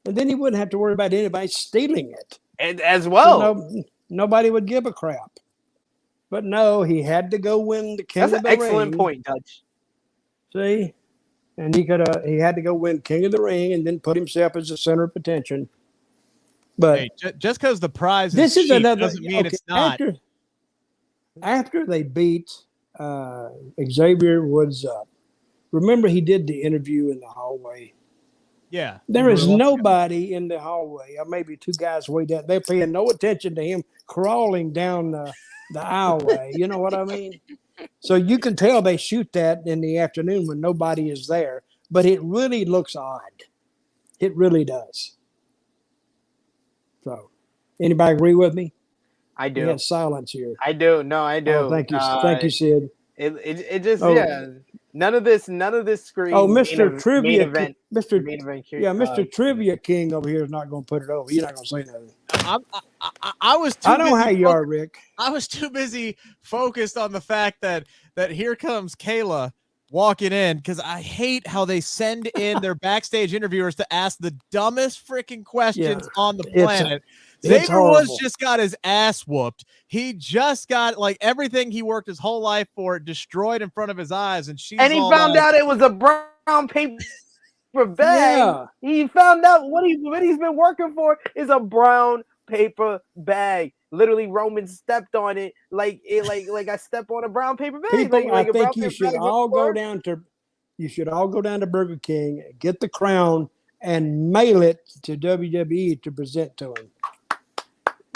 and then he wouldn't have to worry about anybody stealing it, and as well. So nobody would give a crap. But no, he had to go win the King of the Ring. That's an excellent point, Dutch. See, and he had to go win King of the Ring and then put himself as the center of attention. But hey, just because the prize this is another doesn't mean it's not. After they beat Xavier Woods up, remember he did the interview in the hallway. Yeah, there is nobody in the hallway, or maybe two guys way down. They're paying no attention to him crawling down the aisleway. You know what I mean? So you can tell they shoot that in the afternoon when nobody is there, but it really looks odd. It really does. So, anybody agree with me? I do. We had silence here. I do. No, I do. Oh, thank you. Thank you, Sid. It just None of this screen. Oh, Mr. Trivia, Mr. Trivia King over here is not going to put it over. You're not going to say nothing. I was too I know how you are, Rick. I was too busy focused on the fact that here comes Kayla walking in, because I hate how they send in their backstage interviewers to ask the dumbest freaking questions on the planet. Xavier Woods just got his ass whooped. He just got everything he worked his whole life for destroyed in front of his eyes, and he found out it was a brown paper bag. Yeah. He found out what he's been working for is a brown paper bag. Literally, Roman stepped on it like I step on a brown paper bag. People, I think you should all go down to Burger King, get the crown, and mail it to WWE to present to him.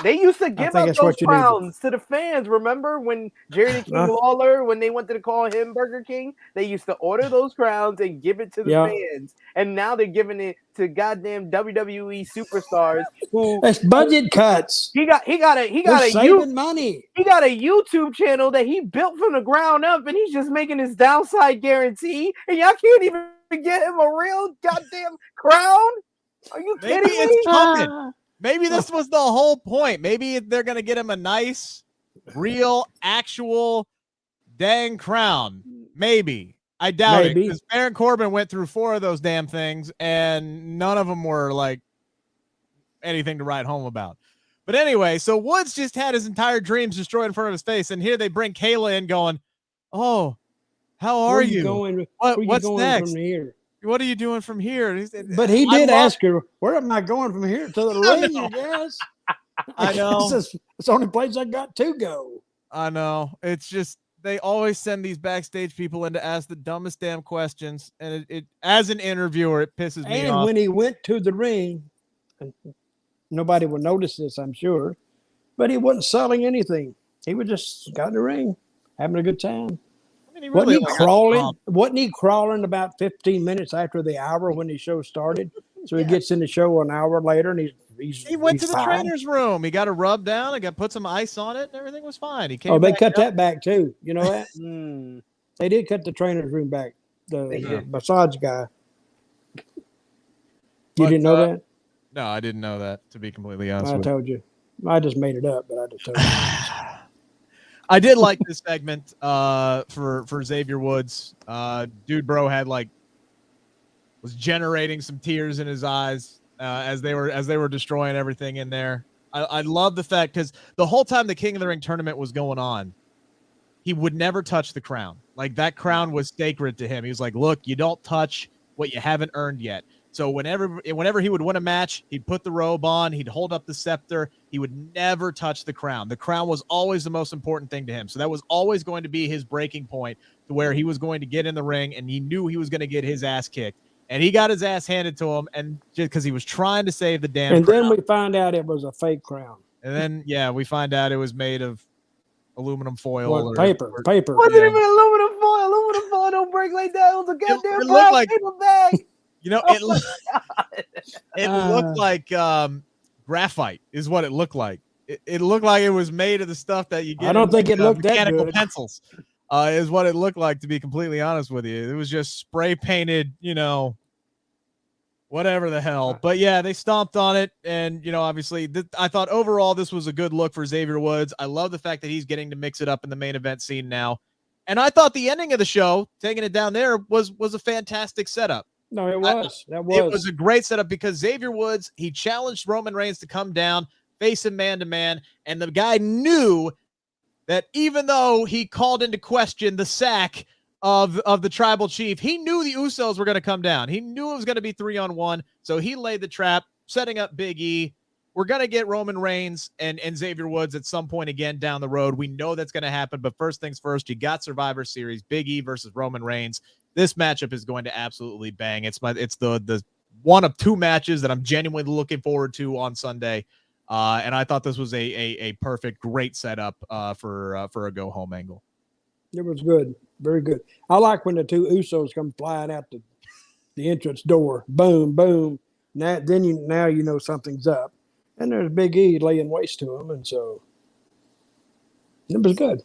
They used to give up those crowns to the fans. Remember when Jerry the King Lawler, when they wanted to call him Burger King, they used to order those crowns and give it to the fans. And now they're giving it to goddamn WWE superstars who that's budget cuts. He got saving money. He got a YouTube channel that he built from the ground up, and he's just making his downside guarantee. And y'all can't even get him a real goddamn crown. Are you kidding me? It's coming. Maybe this was the whole point. Maybe they're going to get him a nice, real, actual dang crown. Maybe. I doubt it. Because Baron Corbin went through 4 of those damn things, and none of them were anything to write home about. But anyway, so Woods just had his entire dreams destroyed in front of his face, and here they bring Kayla in going, oh, how are you? What's next? From here? What are you doing from here? But he did ask her, where am I going from here? To the ring, I guess. I know. It's the only place I got to go. I know. It's just, they always send these backstage people in to ask the dumbest damn questions. And it as an interviewer, it pisses me off. And when he went to the ring, and nobody would notice this, I'm sure, but he wasn't selling anything. He was just got in the ring, having a good time. Wasn't he crawling about 15 minutes after the hour when the show started? So he gets in the show an hour later, and he went to the trainer's room. He got a rub down. I got put some ice on it, and everything was fine. He came. Oh, they cut that back too. You know that? They did cut the trainer's room back. The massage guy. You didn't know that? No, I didn't know that, to be completely honest I with you. told you. I just made it up, but I just told you. I did like this segment for Xavier Woods. Dude Bro had was generating some tears in his eyes as they were destroying everything in there. I love the fact, because the whole time the King of the Ring tournament was going on, he would never touch the crown. Like, that crown was sacred to him. He was like, look, you don't touch what you haven't earned yet. So whenever he would win a match, he'd put the robe on, he'd hold up the scepter, he would never touch the crown. The crown was always the most important thing to him. So that was always going to be his breaking point, to where he was going to get in the ring and he knew he was going to get his ass kicked. And he got his ass handed to him, and just because he was trying to save the damn crown. Then we find out it was a fake crown. And then, we find out it was made of aluminum foil. Paper. Wasn't even aluminum foil. Aluminum foil don't break like that. It was a goddamn it looked like paper bag. It looked like graphite is what it looked like. It looked like it was made of the stuff that you get. I don't think it looked that good. Mechanical pencils is what it looked like, to be completely honest with you. It was just spray painted, whatever the hell. But yeah, they stomped on it. And, obviously, I thought overall this was a good look for Xavier Woods. I love the fact that he's getting to mix it up in the main event scene now. And I thought the ending of the show, taking it down there, was a fantastic setup. No, it was. It was a great setup, because Xavier Woods, he challenged Roman Reigns to come down, face him man-to-man, and the guy knew that even though he called into question the sack of the tribal chief, he knew the Usos were going to come down. He knew it was going to be 3-on-1, so he laid the trap, setting up Big E. We're going to get Roman Reigns and Xavier Woods at some point again down the road. We know that's going to happen, but first things first, you got Survivor Series, Big E versus Roman Reigns. This matchup is going to absolutely bang. It's the one of two matches that I'm genuinely looking forward to on Sunday. And I thought this was a perfect, great setup for a go home angle. It was good, very good. I like when the two Usos come flying out the entrance door. Boom, boom. Now you know something's up, and there's Big E laying waste to him, and so it was good.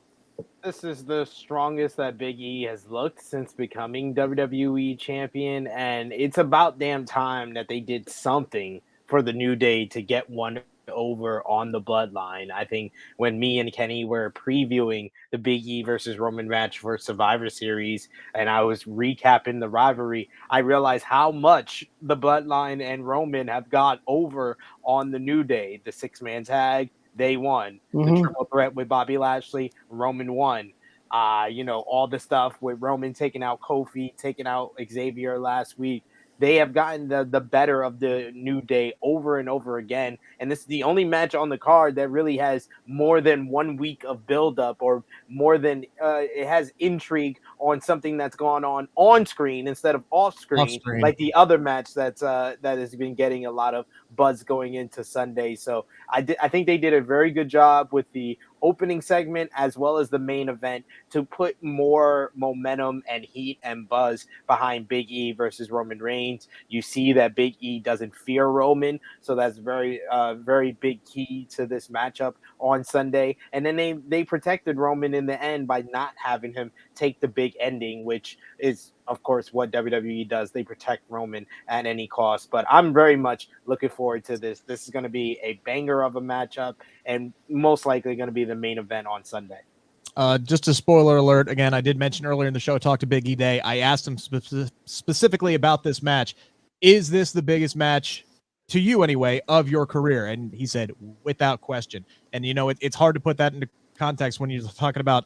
This is the strongest that Big E has looked since becoming WWE champion, and it's about damn time that they did something for the New Day to get one over on the Bloodline. I think when me and Kenny were previewing the Big E versus Roman match for Survivor Series, and I was recapping the rivalry, I realized how much the Bloodline and Roman have got over on the New Day. The 6-man tag, they won. Mm-hmm. The triple threat with Bobby Lashley, Roman won. All the stuff with Roman taking out Kofi, taking out Xavier last week. They have gotten the better of the New Day over and over again. And this is the only match on the card that really has more than 1 week of buildup, or more than it has intrigue on something that's gone on screen instead of off screen, like the other match that has been getting a lot of buzz going into Sunday. So I think they did a very good job with the opening segment as well as the main event to put more momentum and heat and buzz behind Big E versus Roman Reigns. You see that Big E doesn't fear Roman, so that's very very big key to this matchup on Sunday. And then they protected Roman in the end by not having him take the big ending, which is of course what WWE does. They protect Roman at any cost. But I'm very much looking forward to this. This is going to be a banger of a matchup, and most likely going to be the main event on Sunday. Just a spoiler alert. Again, I did mention earlier in the show, I talked to Big E Day. I asked him specifically about this match. Is this the biggest match, to you anyway, of your career? And he said, without question. And, it's hard to put that into context when you're talking about,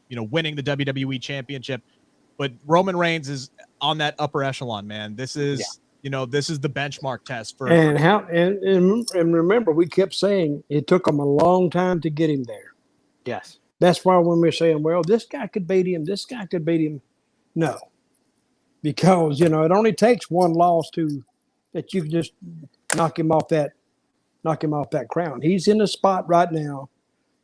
winning the WWE championship. But Roman Reigns is on that upper echelon, man. This is, this is the benchmark test for. And remember, we kept saying it took them a long time to get him there. Yes. That's why when we're saying, well, this guy could beat him, this guy could beat him. No, because, it only takes one loss that you can just knock him off that crown. He's in a spot right now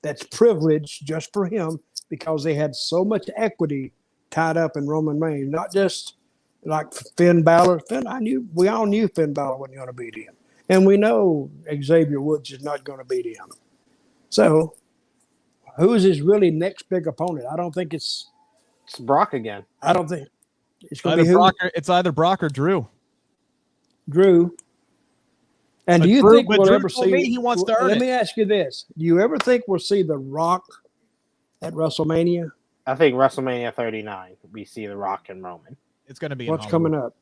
that's privileged just for him, because they had so much equity tied up in Roman Reigns, not just like Finn Balor. We all knew Finn Balor wasn't going to beat him. And we know Xavier Woods is not going to beat him. So who is his really next big opponent? I don't think it's It's Brock again. I don't think it's going to be Brock. It's either Brock or Drew. Drew. And But do you Drew, think but we'll Drew ever told see? me he wants to earn Let it. me ask you this: do you ever think we'll see The Rock at WrestleMania? I think WrestleMania 39, we see The Rock and Roman. It's going to be. What's coming up?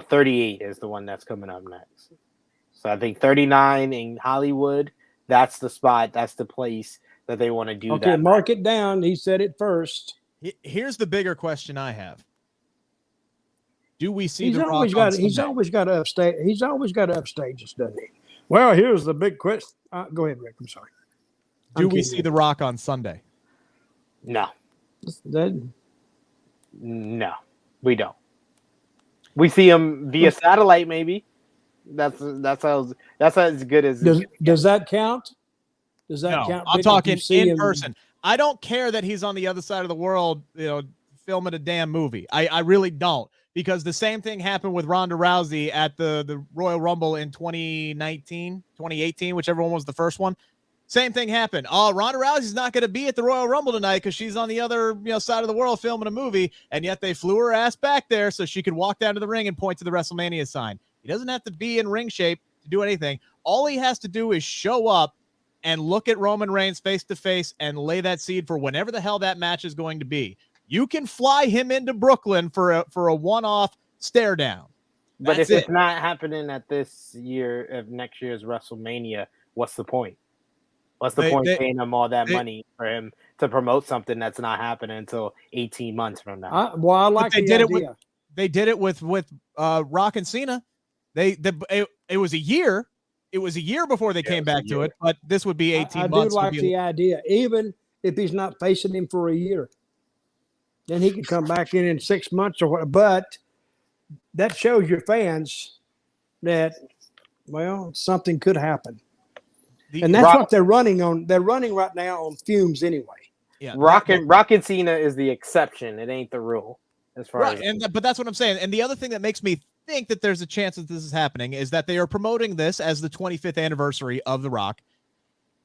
38 is the one that's coming up next. So I think 39 in Hollywood. That's the spot. That's the place that they want to do that. Okay, mark it down. He said it first. Here's the bigger question I have. Do we see He's The Rock always on got. Sunday? He's always got to upstage. He's always got to upstage us, doesn't he? Well, here's the big question. Go ahead, Rick. I'm sorry. Do we see The Rock on Sunday? No. That, No, we don't. We see him via satellite, maybe. That's as good as. does that count? Does that count? I'm Rick, talking in him? person. I don't care that he's on the other side of the world, filming a damn movie. I really don't, because the same thing happened with Ronda Rousey at the Royal Rumble in 2019, 2018, whichever one was the first one. Same thing happened. Oh, Ronda Rousey's not going to be at the Royal Rumble tonight because she's on the other side of the world filming a movie, and yet they flew her ass back there so she could walk down to the ring and point to the WrestleMania sign. He doesn't have to be in ring shape to do anything. All he has to do is show up and look at Roman Reigns face to face and lay that seed for whenever the hell that match is going to be. You can fly him into Brooklyn for a one-off stare down. But if it's not happening at this year of next year's WrestleMania, what's the point? What's the point paying him all that money for him to promote something that's not happening until 18 months from now? I like the idea. They did it with Rock and Cena. It was a year. It was a year before they came back to it, but this would be 18 months. I do like the idea, even if he's not facing him for a year. Then he can come back in 6 months or what. But that shows your fans that, well, something could happen. And that's what they're running on. They're running right now on fumes anyway. Yeah, Rock and Cena is the exception. It ain't the rule. As far as but that's what I'm saying. And the other thing that makes me think that there's a chance that this is happening is that they are promoting this as the 25th anniversary of The Rock.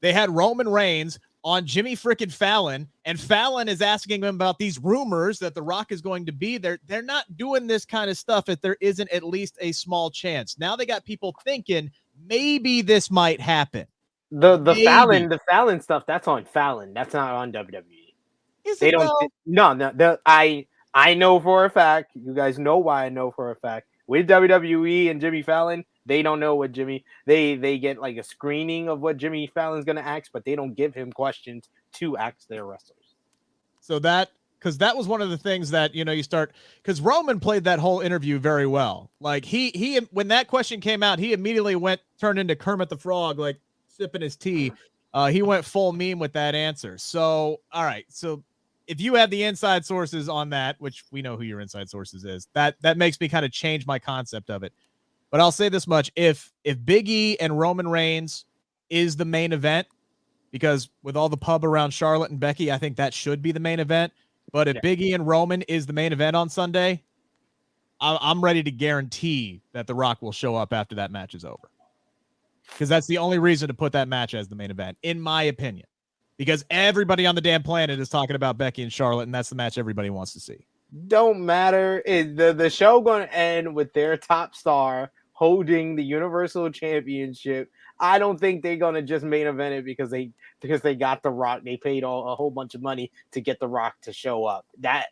They had Roman Reigns on Jimmy frickin' Fallon, and Fallon is asking him about these rumors that The Rock is going to be there. They're not doing this kind of stuff if there isn't at least a small chance. Now they got people thinking maybe this might happen. The Fallon stuff, that's on Fallon. That's not on WWE. They don't. No. I know for a fact. You guys know why I know for a fact. With WWE and Jimmy Fallon, they don't know what they get like a screening of what Jimmy Fallon's gonna ask, but they don't give him questions to ask their wrestlers. So because that was one of the things that you start, because Roman played that whole interview very well. Like he when that question came out, he immediately turned into Kermit the Frog, like sipping his tea. He went full meme with that answer. So all right, so if you have the inside sources on that, which we know who your inside sources is, that makes me kind of change my concept of it. But I'll say this much: if Big E and Roman Reigns is the main event, because with all the pub around Charlotte and Becky, I think that should be the main event. But if Big E and Roman is the main event on Sunday, I'm ready to guarantee that The Rock will show up after that match is over. Because that's the only reason to put that match as the main event, in my opinion. Because everybody on the damn planet is talking about Becky and Charlotte, and that's the match everybody wants to see. Don't matter. The show going to end with their top star holding the Universal Championship. I don't think they're going to just main event it because they got The Rock. They paid a whole bunch of money to get The Rock to show up. I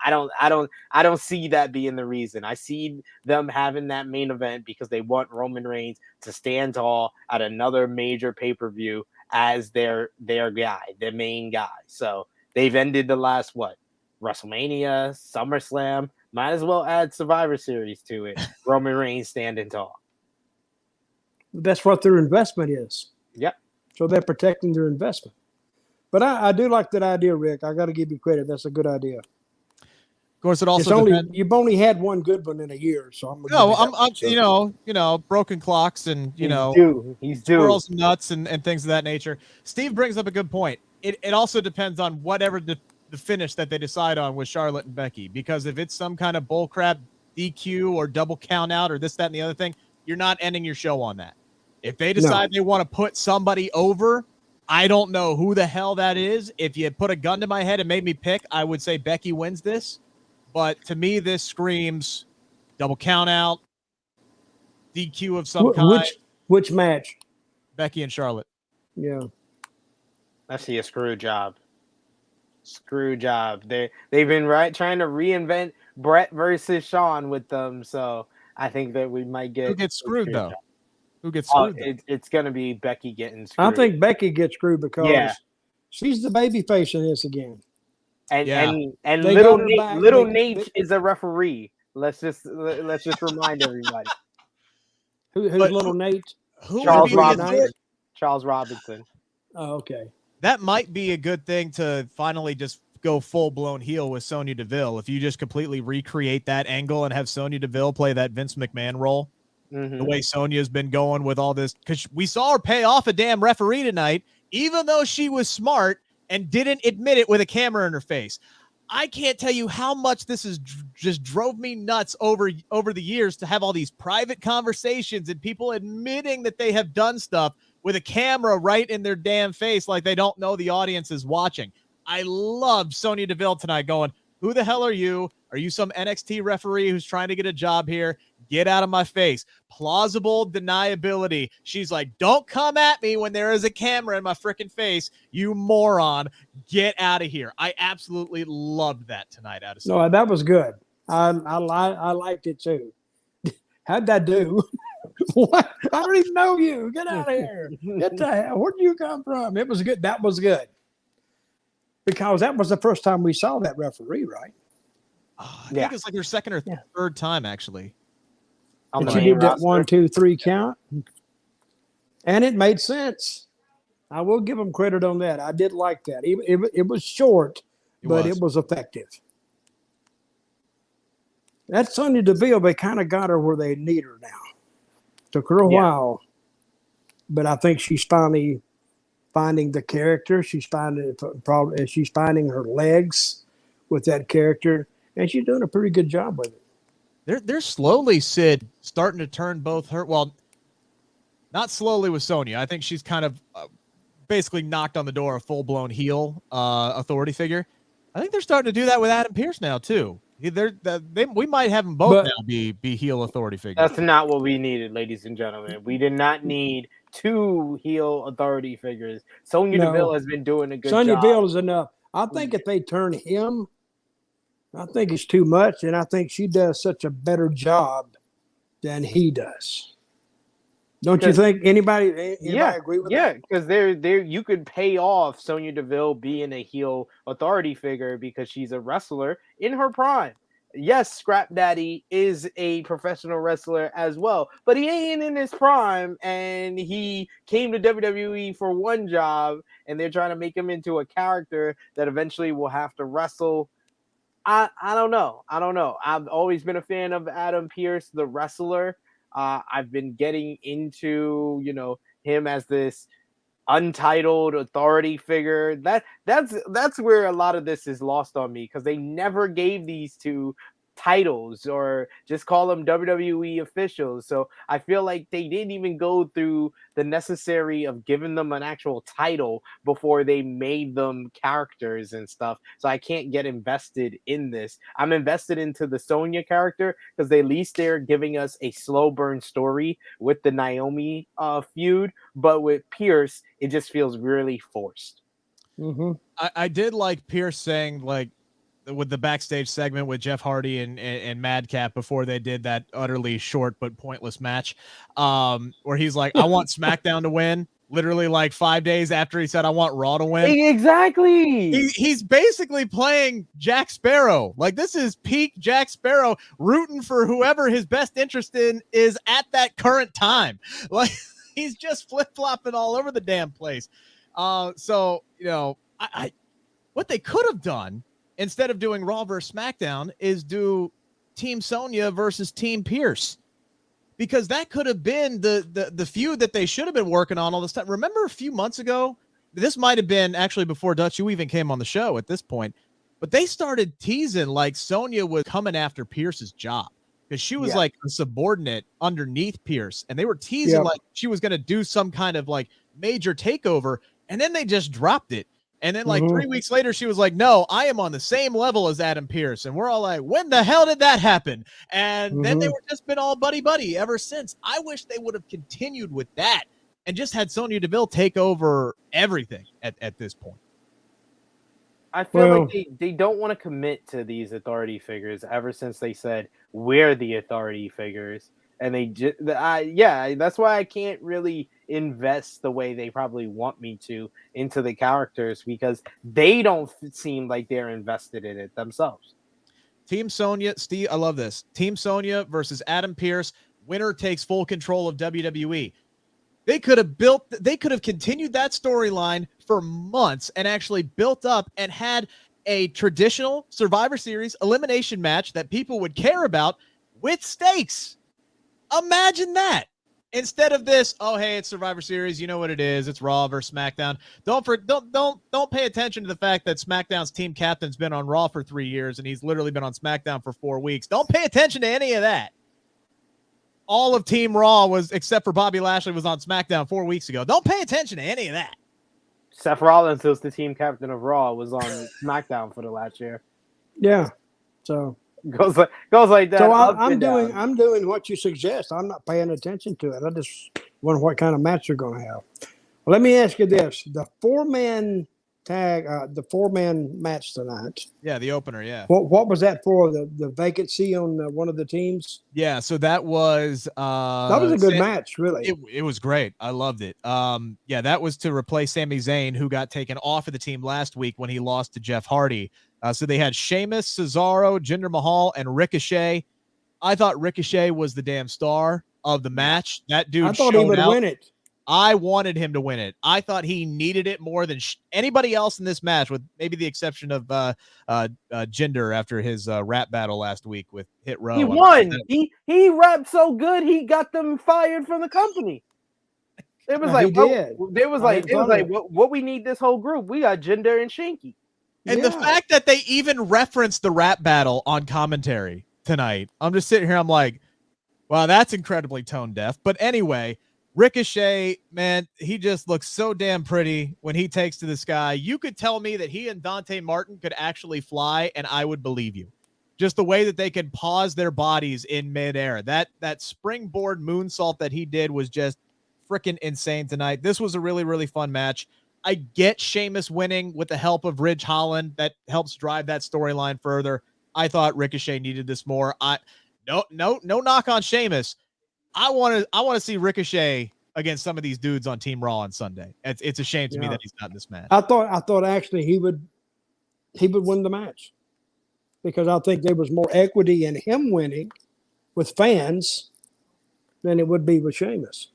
don't see that being the reason. I see them having that main event because they want Roman Reigns to stand tall at another major pay-per-view as their guy, their main guy. So they've ended the last WrestleMania, SummerSlam. Might as well add Survivor Series to it. Roman Reigns standing tall. That's what their investment is. Yep. So they're protecting their investment. But I do like that idea, Rick. I got to give you credit. That's a good idea. Of course, it also you've only had one good one in a year, so I'm broken clocks and he's squirrels and nuts and things of that nature. Steve brings up a good point. It also depends on whatever the finish that they decide on with Charlotte and Becky, because if it's some kind of bullcrap DQ or double count out or this, that, and the other thing, you're not ending your show on that. If they decide they want to put somebody over, I don't know who the hell that is. If you put a gun to my head and made me pick, I would say Becky wins this. But to me, this screams double count out, DQ of some kind. Which match? Becky and Charlotte. Yeah. I see a screw job. Screw job. They've been trying to reinvent Brett versus Shawn with them, so I think that we might get. Who gets screwed though? Job. Who gets screwed? It's gonna be Becky getting screwed. I think Becky gets screwed because she's the baby face in this again. And little Nate is a referee. Let's just remind everybody. Who's little Nate? Charles Robinson. Charles Robinson. Oh, okay. That might be a good thing to finally just go full-blown heel with Sonya Deville. If you just completely recreate that angle and have Sonya Deville play that Vince McMahon role, the way Sonya's been going with all this, because we saw her pay off a damn referee tonight, even though she was smart and didn't admit it with a camera in her face. I can't tell you how much this is just drove me nuts over the years to have all these private conversations and people admitting that they have done stuff with a camera right in their damn face like they don't know the audience is watching. I loved Sonya Deville tonight going, who the hell are you? Are you some NXT referee who's trying to get a job here? Get out of my face. Plausible deniability. She's like, don't come at me when there is a camera in my freaking face, you moron. Get out of here. I absolutely loved that tonight out of Sonya. No, that was good. I liked it too. How'd that do? What? I don't even know you. Get out of here. Get the hell. Where did you come from? It was good. That was good. Because that was the first time we saw that referee, right? I think it's like her second or third time, actually. And she did that 1, 2, 3 count. And it made sense. I will give them credit on that. I did like that. It was short, but it was effective. That Sonya Deville, they kind of got her where they need her now. Took her a while, but I think she's finally finding the character. She's finding her legs with that character, and she's doing a pretty good job with it. They're slowly, Sid, starting to turn both her. Well, not slowly with Sonya. I think she's kind of basically knocked on the door a full-blown heel authority figure. I think they're starting to do that with Adam Pearce now too. We might have them both now be heel authority figures. That's not what we needed, ladies and gentlemen. We did not need 2 heel authority figures. Sonya Deville has been doing a good job. Sonya Deville is enough. I think if they turn him, I think it's too much, and I think she does such a better job than he does. Don't you think? Anybody agree with that? Yeah, because there you could pay off Sonya Deville being a heel authority figure because she's a wrestler in her prime. Yes, Scrap Daddy is a professional wrestler as well, but he ain't in his prime, and he came to WWE for one job, and they're trying to make him into a character that eventually will have to wrestle. I don't know. I've always been a fan of Adam Pearce, the wrestler. I've been getting into, him as this untitled authority figure. That's where a lot of this is lost on me, because they never gave these two titles or just call them WWE officials. So I feel like they didn't even go through the necessary of giving them an actual title before they made them characters and stuff. So I can't get invested in this. I'm invested into the Sonya character because at least they're giving us a slow burn story with the Naomi feud, but with Pierce, it just feels really forced. Mm-hmm. I did like Pierce saying, like, with the backstage segment with Jeff Hardy and Madcap before they did that utterly short but pointless match, where he's like, I want SmackDown to win, literally like 5 days after he said, I want Raw to win. Exactly. He's basically playing Jack Sparrow. Like, this is peak Jack Sparrow rooting for whoever his best interest in is at that current time. Like, he's just flip-flopping all over the damn place. So, what they could have done instead of doing Raw versus SmackDown is do Team Sonya versus Team Pierce, because that could have been the feud that they should have been working on all this time. Remember a few months ago, this might have been actually before Dutch, you even came on the show at this point, but they started teasing like Sonya was coming after Pierce's job because she was like a subordinate underneath Pierce, and they were teasing like she was going to do some kind of like major takeover. And then they just dropped it. And then like 3 weeks later, she was like, no, I am on the same level as Adam Pearce. And we're all like, when the hell did that happen? And then they were just been all buddy ever since. I wish they would have continued with that and just had Sonya Deville take over everything at this point. I feel like they don't want to commit to these authority figures ever since they said we're the authority figures. And they just, that's why I can't really invest the way they probably want me to into the characters, because they don't seem like they're invested in it themselves. Team Sonya, Steve, I love this. Team Sonya versus Adam Pearce. Winner takes full control of WWE. They could have continued that storyline for months and actually built up and had a traditional Survivor Series elimination match that people would care about with stakes. Imagine that. Instead of this, oh hey, it's Survivor Series, you know what it is. It's Raw versus SmackDown. Don't pay attention to the fact that SmackDown's team captain's been on Raw for 3 years and he's literally been on SmackDown for 4 weeks. Don't pay attention to any of that. All of Team Raw was, except for Bobby Lashley, was on SmackDown 4 weeks ago. Don't pay attention to any of that. Seth Rollins, who's the team captain of Raw, was on SmackDown for the last year. Yeah. So goes like that. So I'm doing what you suggest. I'm not paying attention to it. I just wonder what kind of match they're going to have. Well, let me ask you this: the 4-man tag, the 4-man match tonight. Yeah, the opener. Yeah. What was that for? The vacancy on one of the teams. Yeah. So that was that was a good match. Really, it was great. I loved it. Yeah, that was to replace Sami Zayn, who got taken off of the team last week when he lost to Jeff Hardy. So they had Sheamus, Cesaro, Jinder Mahal, and Ricochet. I thought Ricochet was the damn star of the match. That dude, I thought he would win it. I wanted him to win it. I thought he needed it more than anybody else in this match, with maybe the exception of Jinder after his rap battle last week with Hit Row. He won. He rapped so good he got them fired from the company. It was what we need this whole group. We got Jinder and Shinky. And the fact that they even referenced the rap battle on commentary tonight, I'm just sitting here, I'm like, wow, that's incredibly tone deaf. But anyway, Ricochet, man, he just looks so damn pretty when he takes to the sky. You could tell me that he and Dante Martin could actually fly, and I would believe you. Just the way that they could pause their bodies in midair. That springboard moonsault that he did was just freaking insane tonight. This was a really, really fun match. I get Sheamus winning with the help of Ridge Holland. That helps drive that storyline further. I thought Ricochet needed this more. No knock on Sheamus. I want to see Ricochet against some of these dudes on Team Raw on Sunday. It's a shame to me that he's not in this match. I thought actually he would win the match, because I think there was more equity in him winning with fans than it would be with Sheamus.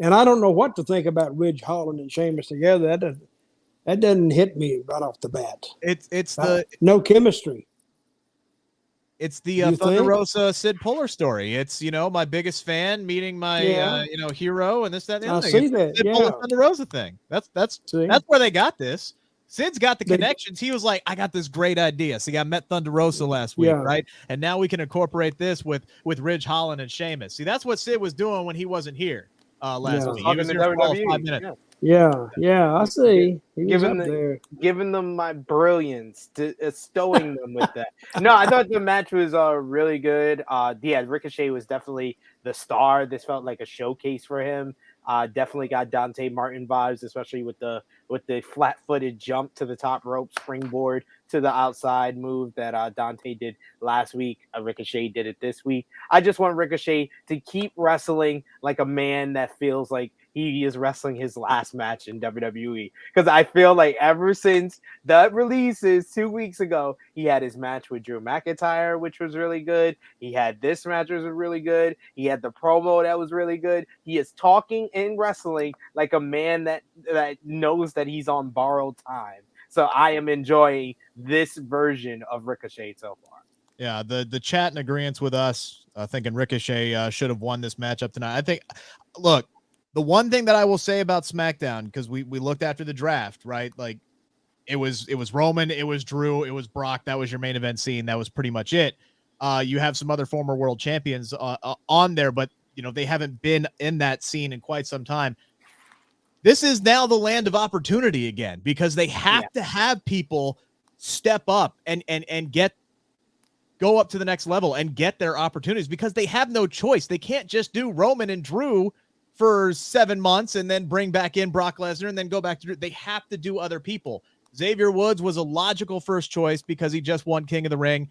And I don't know what to think about Ridge Holland and Sheamus together. That doesn't hit me right off the bat. It's no chemistry. It's the Thunder Rosa Sid Puller story. It's, my biggest fan meeting my hero and this, that, and the other thing. I see that. Sid Puller Thunder Rosa thing. That's where they got this. Sid's got the connections. He was like, I got this great idea. See, I met Thunder Rosa last week, right? And now we can incorporate this with Ridge Holland and Sheamus. See, that's what Sid was doing when he wasn't here last week. He was here for all 5 minutes. Yeah, I see. Giving them my brilliance, stowing them with that. No, I thought the match was really good. Ricochet was definitely the star. This felt like a showcase for him. Definitely got Dante Martin vibes, especially with the flat-footed jump to the top rope, springboard to the outside move that Dante did last week. Ricochet did it this week. I just want Ricochet to keep wrestling like a man that feels like he is wrestling his last match in WWE. Because I feel like ever since the releases 2 weeks ago, he had his match with Drew McIntyre, which was really good. He had this match, which was really good. He had the promo that was really good. He is talking and wrestling like a man that knows that he's on borrowed time. So I am enjoying this version of Ricochet so far. Yeah, the chat in agreement with us, thinking Ricochet should have won this matchup tonight. I think, look, the one thing that I will say about SmackDown, because we looked after the draft, right? Like it was Roman, it was Drew, it was Brock. That was your main event scene. That was pretty much it. You have some other former world champions on there, but they haven't been in that scene in quite some time. this is now the land of opportunity again, because they have to have people step up and go up to the next level and get their opportunities, because they have no choice. They can't just do Roman and Drew for 7 months and then bring back in Brock Lesnar and then go back to Drew. They have to do other people. Xavier Woods was a logical first choice because he just won King of the Ring,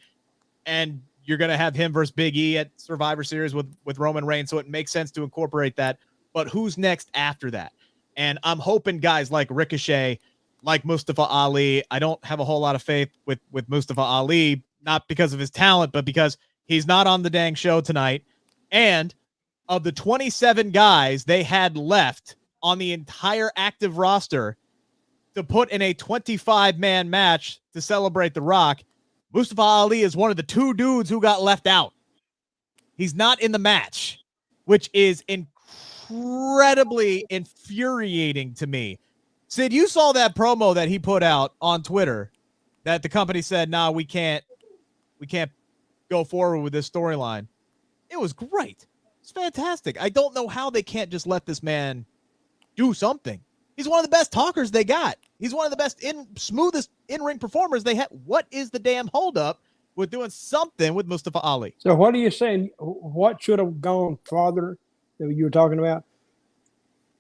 and you're going to have him versus Big E at Survivor Series with Roman Reigns, so it makes sense to incorporate that. But who's next after that? And I'm hoping guys like Ricochet, like Mustafa Ali. I don't have a whole lot of faith with Mustafa Ali, not because of his talent, but because he's not on the dang show tonight. And of the 27 guys they had left on the entire active roster to put in a 25-man match to celebrate The Rock, Mustafa Ali is one of the 2 dudes who got left out. He's not in the match, which is incredibly infuriating to me. Sid, you saw that promo that he put out on Twitter that the company said, "Nah, we can't go forward with this storyline." It was great. It's fantastic. I don't know how they can't just let this man do something. He's one of the best talkers they got. He's one of the best smoothest in-ring performers they have. What is the damn holdup with doing something with Mustafa Ali? So what are you saying? What should have gone farther that you were talking about?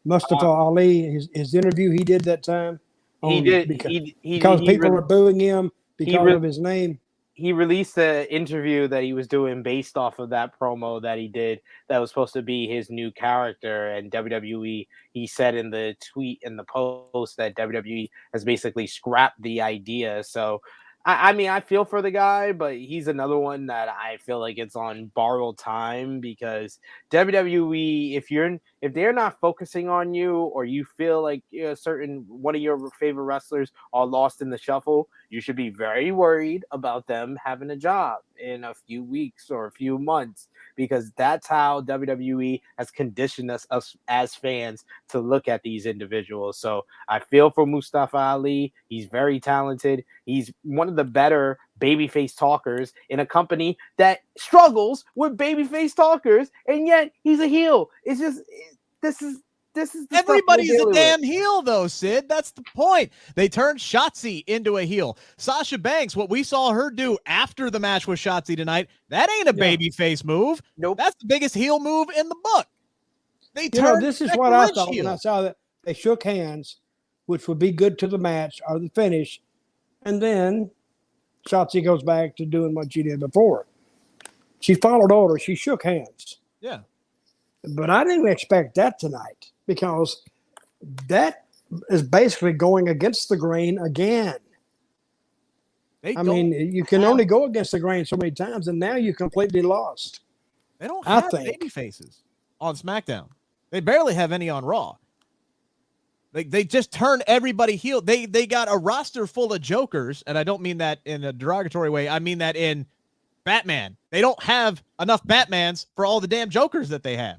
Mustafa Ali, his interview he did that time. Because people were booing him because of his name. He released an interview that he was doing based off of that promo that he did that was supposed to be his new character. And WWE, he said in the tweet and the post that WWE has basically scrapped the idea. So, I mean, I feel for the guy, but he's another one that I feel like it's on borrowed time, because WWE, if they're not focusing on you, or you feel like one of your favorite wrestlers are lost in the shuffle, you should be very worried about them having a job in a few weeks or a few months, because that's how WWE has conditioned us as fans to look at these individuals. So I feel for Mustafa Ali. He's very talented. He's one of the better babyface talkers in a company that struggles with babyface talkers, and yet he's a heel. It's just this is everybody's a damn heel, though, Sid. That's the point. They turned Shotzi into a heel. Sasha Banks, what we saw her do after the match with Shotzi tonight, that ain't a babyface move. Nope. That's the biggest heel move in the book. This is what I thought when I saw that. They shook hands, which would be good to the match or the finish, and then Shotzi goes back to doing what she did before. She followed orders. She shook hands. Yeah. But I didn't expect that tonight, because that is basically going against the grain again. I mean, you can only go against the grain so many times, and now you completely lost. They don't have baby faces on SmackDown. They barely have any on Raw. They just turn everybody heel. They got a roster full of jokers, and I don't mean that in a derogatory way. I mean that in Batman. They don't have enough Batmans for all the damn jokers that they have.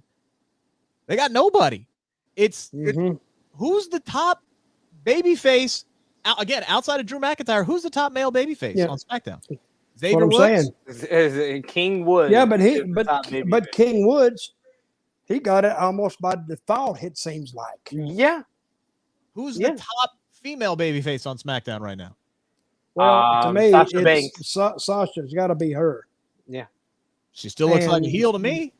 They got nobody. It's who's the top babyface? Again, outside of Drew McIntyre, who's the top male babyface on SmackDown? Xavier Woods? King Woods. Yeah, but King Woods, he got it almost by default, it seems like. Yeah. Who's the top female babyface on SmackDown right now? Well, to me, Sasha Banks. Sasha's got to be her. Yeah. She still looks like a heel to me,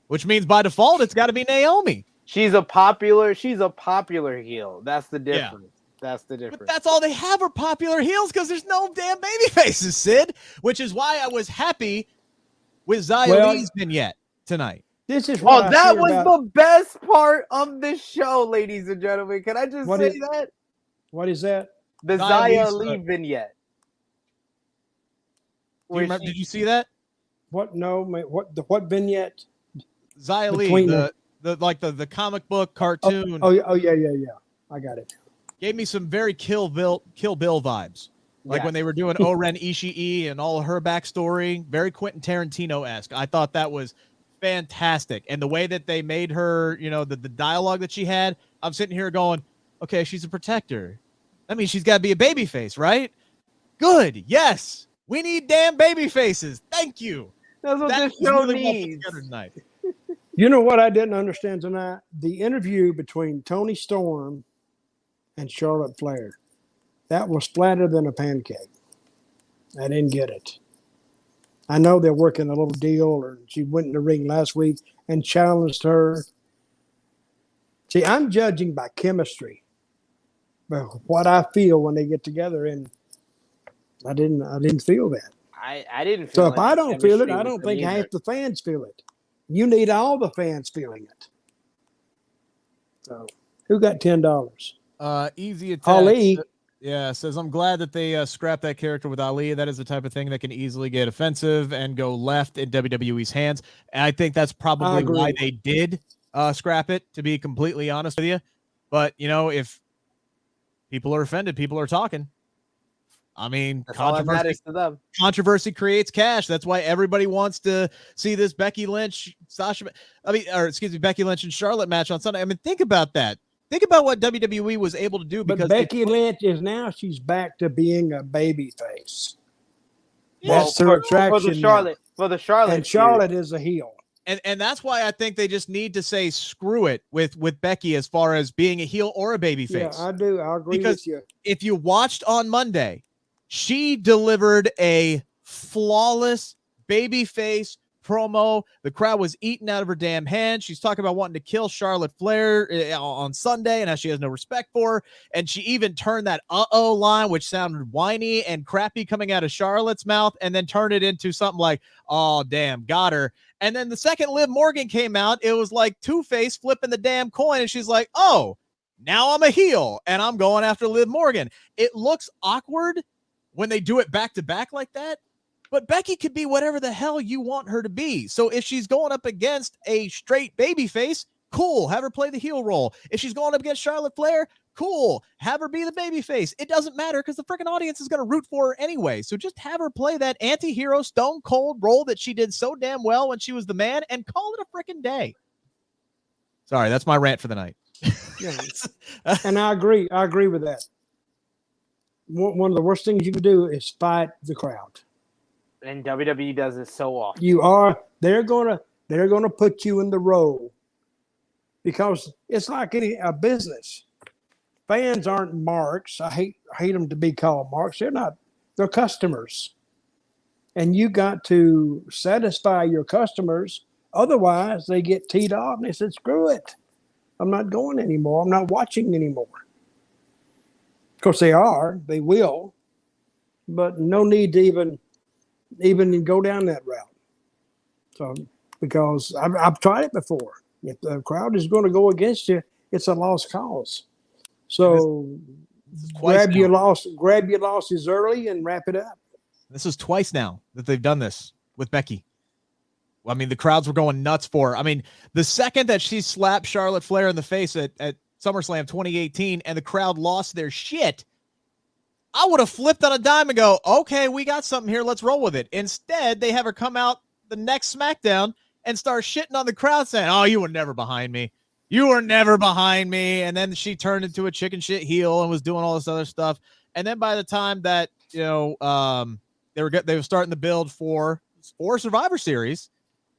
which means by default it's got to be Naomi. She's a popular heel. That's the difference. Yeah. That's the difference. But that's all they have are popular heels, because there's no damn baby faces, Sid, which is why I was happy with Xia Li's vignette tonight. This is what that was the best part of this show, ladies and gentlemen. Can I just say that? What is that? The Xia Li vignette. Did you see that? What? No, what vignette? Xia Li, the comic book cartoon. Oh yeah. I got it. Gave me some very Kill Bill vibes. Like when they were doing O-Ren Ishii and all her backstory, very Quentin Tarantino-esque. I thought that was fantastic. And the way that they made her, the dialogue that she had, I'm sitting here going, okay, she's a protector. That means she's got to be a baby face, right? Good. Yes. We need damn baby faces. Thank you. That's what this show needs. You know what I didn't understand tonight? The interview between Tony Storm and Charlotte Flair. That was flatter than a pancake. I didn't get it. I know they're working a little deal, or she went in the ring last week and challenged her. See, I'm judging by chemistry, but what I feel when they get together, and I didn't feel that. I didn't feel so if I don't feel it, I don't think either. half the fans feel it. You need all the fans feeling it. So who got $10? Easy attack. Ali. Yeah, says, I'm glad that they scrapped that character with Ali. That is the type of thing that can easily get offensive and go left in WWE's hands. And I think that's probably why they did scrap it, to be completely honest with you. But, you know, if people are offended, people are talking. I mean, controversy creates cash. That's why everybody wants to see this Becky Lynch, Becky Lynch and Charlotte match on Sunday. I mean, think about that. Think about what WWE was able to do. Because Becky Lynch she's back to being a baby face. Yeah, that's her attraction. For the Charlotte. And Charlotte is a heel. And that's why I think they just need to say screw it with Becky as far as being a heel or a baby face. Yeah, I do. I agree with you. If you watched on Monday, she delivered a flawless baby face promo. The crowd was eating out of her damn hand. She's talking about wanting to kill Charlotte Flair on Sunday and how she has no respect for her. And she even turned that uh-oh line, which sounded whiny and crappy coming out of Charlotte's mouth, and then turned it into something like, oh, damn, got her. And then the second Liv Morgan came out, it was like Two-Face flipping the damn coin, and she's like, oh, now I'm a heel, and I'm going after Liv Morgan. It looks awkward when they do it back-to-back like that, but Becky could be whatever the hell you want her to be. So if she's going up against a straight babyface, cool, have her play the heel role. If she's going up against Charlotte Flair, cool, have her be the babyface. It doesn't matter because the freaking audience is going to root for her anyway. So just have her play that anti-hero stone cold role that she did so damn well when she was the man, and call it a freaking day. Sorry, that's my rant for the night. Yeah. And I agree. I agree with that. One of the worst things you can do is fight the crowd. And WWE does it so often. They're gonna put you in the role because it's like a business. Fans aren't marks. I hate them to be called marks. They're customers. And you got to satisfy your customers. Otherwise, they get teed off and they said, screw it. I'm not going anymore. I'm not watching anymore. Of course, they will, but no need to even go down that route. So, because I've tried it before. If the crowd is going to go against you, it's a lost cause. So grab your losses early and wrap it up. This is twice now that they've done this with Becky. I mean, the crowds were going nuts for her. I mean, the second that she slapped Charlotte Flair in the face at SummerSlam 2018 and the crowd lost their shit, I would have flipped on a dime and go, okay, we got something here. Let's roll with it. Instead, they have her come out the next SmackDown and start shitting on the crowd saying, oh, you were never behind me. You were never behind me. And then she turned into a chicken shit heel and was doing all this other stuff. And then by the time that, they were starting to build for Survivor Series,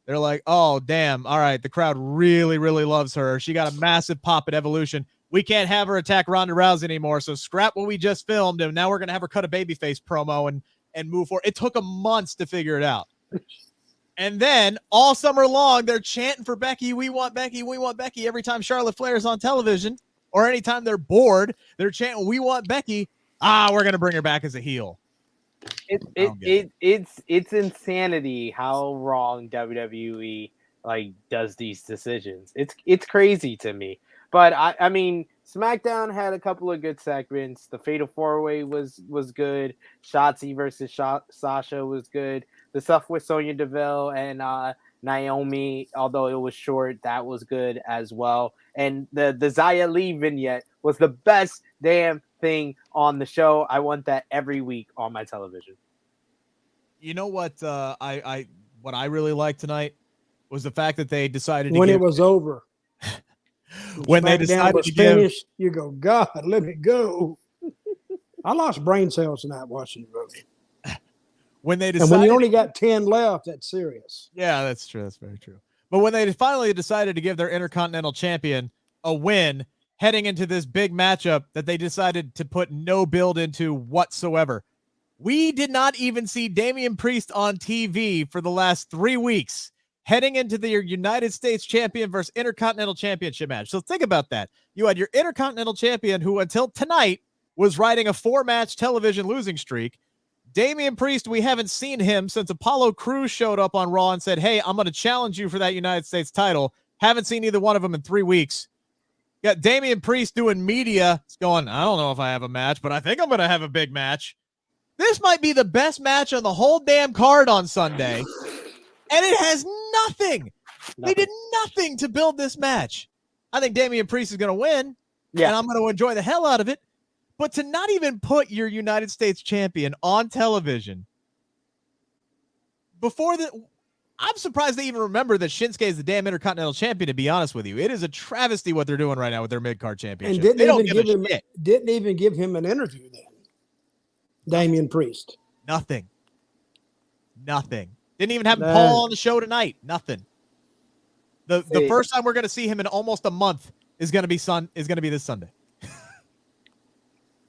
they're like, oh, damn. All right. The crowd really, really loves her. She got a massive pop at Evolution. We can't have her attack Ronda Rousey anymore. So scrap what we just filmed. And now we're going to have her cut a babyface promo and move forward. It took them months to figure it out. And then all summer long, they're chanting for Becky. We want Becky. We want Becky. Every time Charlotte Flair is on television or anytime they're bored, they're chanting, we want Becky. We're going to bring her back as a heel. It's insanity how wrong WWE does these decisions. It's crazy to me. But I mean, SmackDown had a couple of good segments. The Fatal 4-Way was good. Shotzi versus Sasha was good. The stuff with Sonya Deville and Naomi, although it was short, that was good as well. And the Xia Li vignette was the best damn thing on the show. I want that every week on my television. You know what? What I really liked tonight was the fact that they decided when it was over. When they decided to finish, you go, God, let me go. I lost brain cells tonight watching the movie. When they decided, and when you only got 10 left, that's serious. Yeah, that's true. That's very true. But when they finally decided to give their Intercontinental Champion a win heading into this big matchup that they decided to put no build into whatsoever, we did not even see Damian Priest on TV for the last 3 weeks heading into the United States Champion versus Intercontinental Championship match. So think about that. You had your Intercontinental Champion who until tonight was riding a 4-match television losing streak. Damian Priest, we haven't seen him since Apollo Crews showed up on Raw and said, hey, I'm going to challenge you for that United States title. Haven't seen either one of them in 3 weeks. Got Damian Priest doing media. It's going, I don't know if I have a match, but I think I'm going to have a big match. This might be the best match on the whole damn card on Sunday, and it has nothing. They did nothing to build this match. I think Damian Priest is going to win, and I'm going to enjoy the hell out of it. But to not even put your United States champion on television before I'm surprised they even remember that Shinsuke is the damn Intercontinental Champion, to be honest with you. It is a travesty what they're doing right now with their mid-card championship. And didn't even give him an interview then. Damian Priest. Nothing. Didn't even have Paul on the show tonight. Nothing. The first time we're going to see him in almost a month is going to be this Sunday.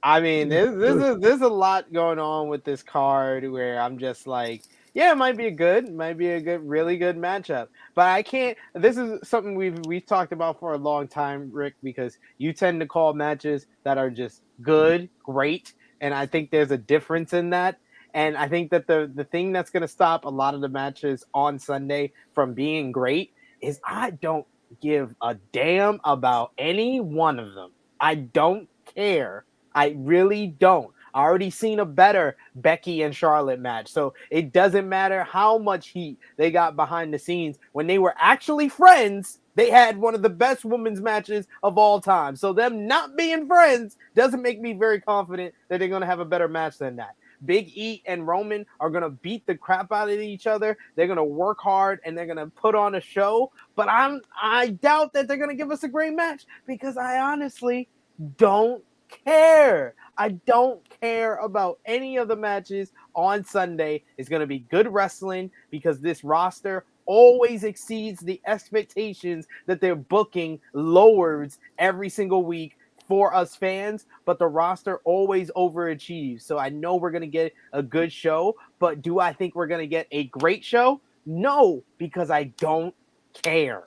I mean, there's a lot going on with this card where I'm just like, yeah, it might be a really good matchup. But I can't. This is something we've talked about for a long time, Rick, because you tend to call matches that are just good, great. And I think there's a difference in that. And I think that the thing that's going to stop a lot of the matches on Sunday from being great is I don't give a damn about any one of them. I don't care. I really don't. I already seen a better Becky and Charlotte match. So it doesn't matter how much heat they got behind the scenes. When they were actually friends, they had one of the best women's matches of all time. So them not being friends doesn't make me very confident that they're going to have a better match than that. Big E and Roman are going to beat the crap out of each other. They're going to work hard and they're going to put on a show. But I doubt that they're going to give us a great match because I honestly don't care. I don't care about any of the matches on Sunday. It's going to be good wrestling because this roster always exceeds the expectations that they're booking lowers every single week for us fans, but the roster always overachieves. So I know we're going to get a good show, but do I think we're going to get a great show? No, because I don't care.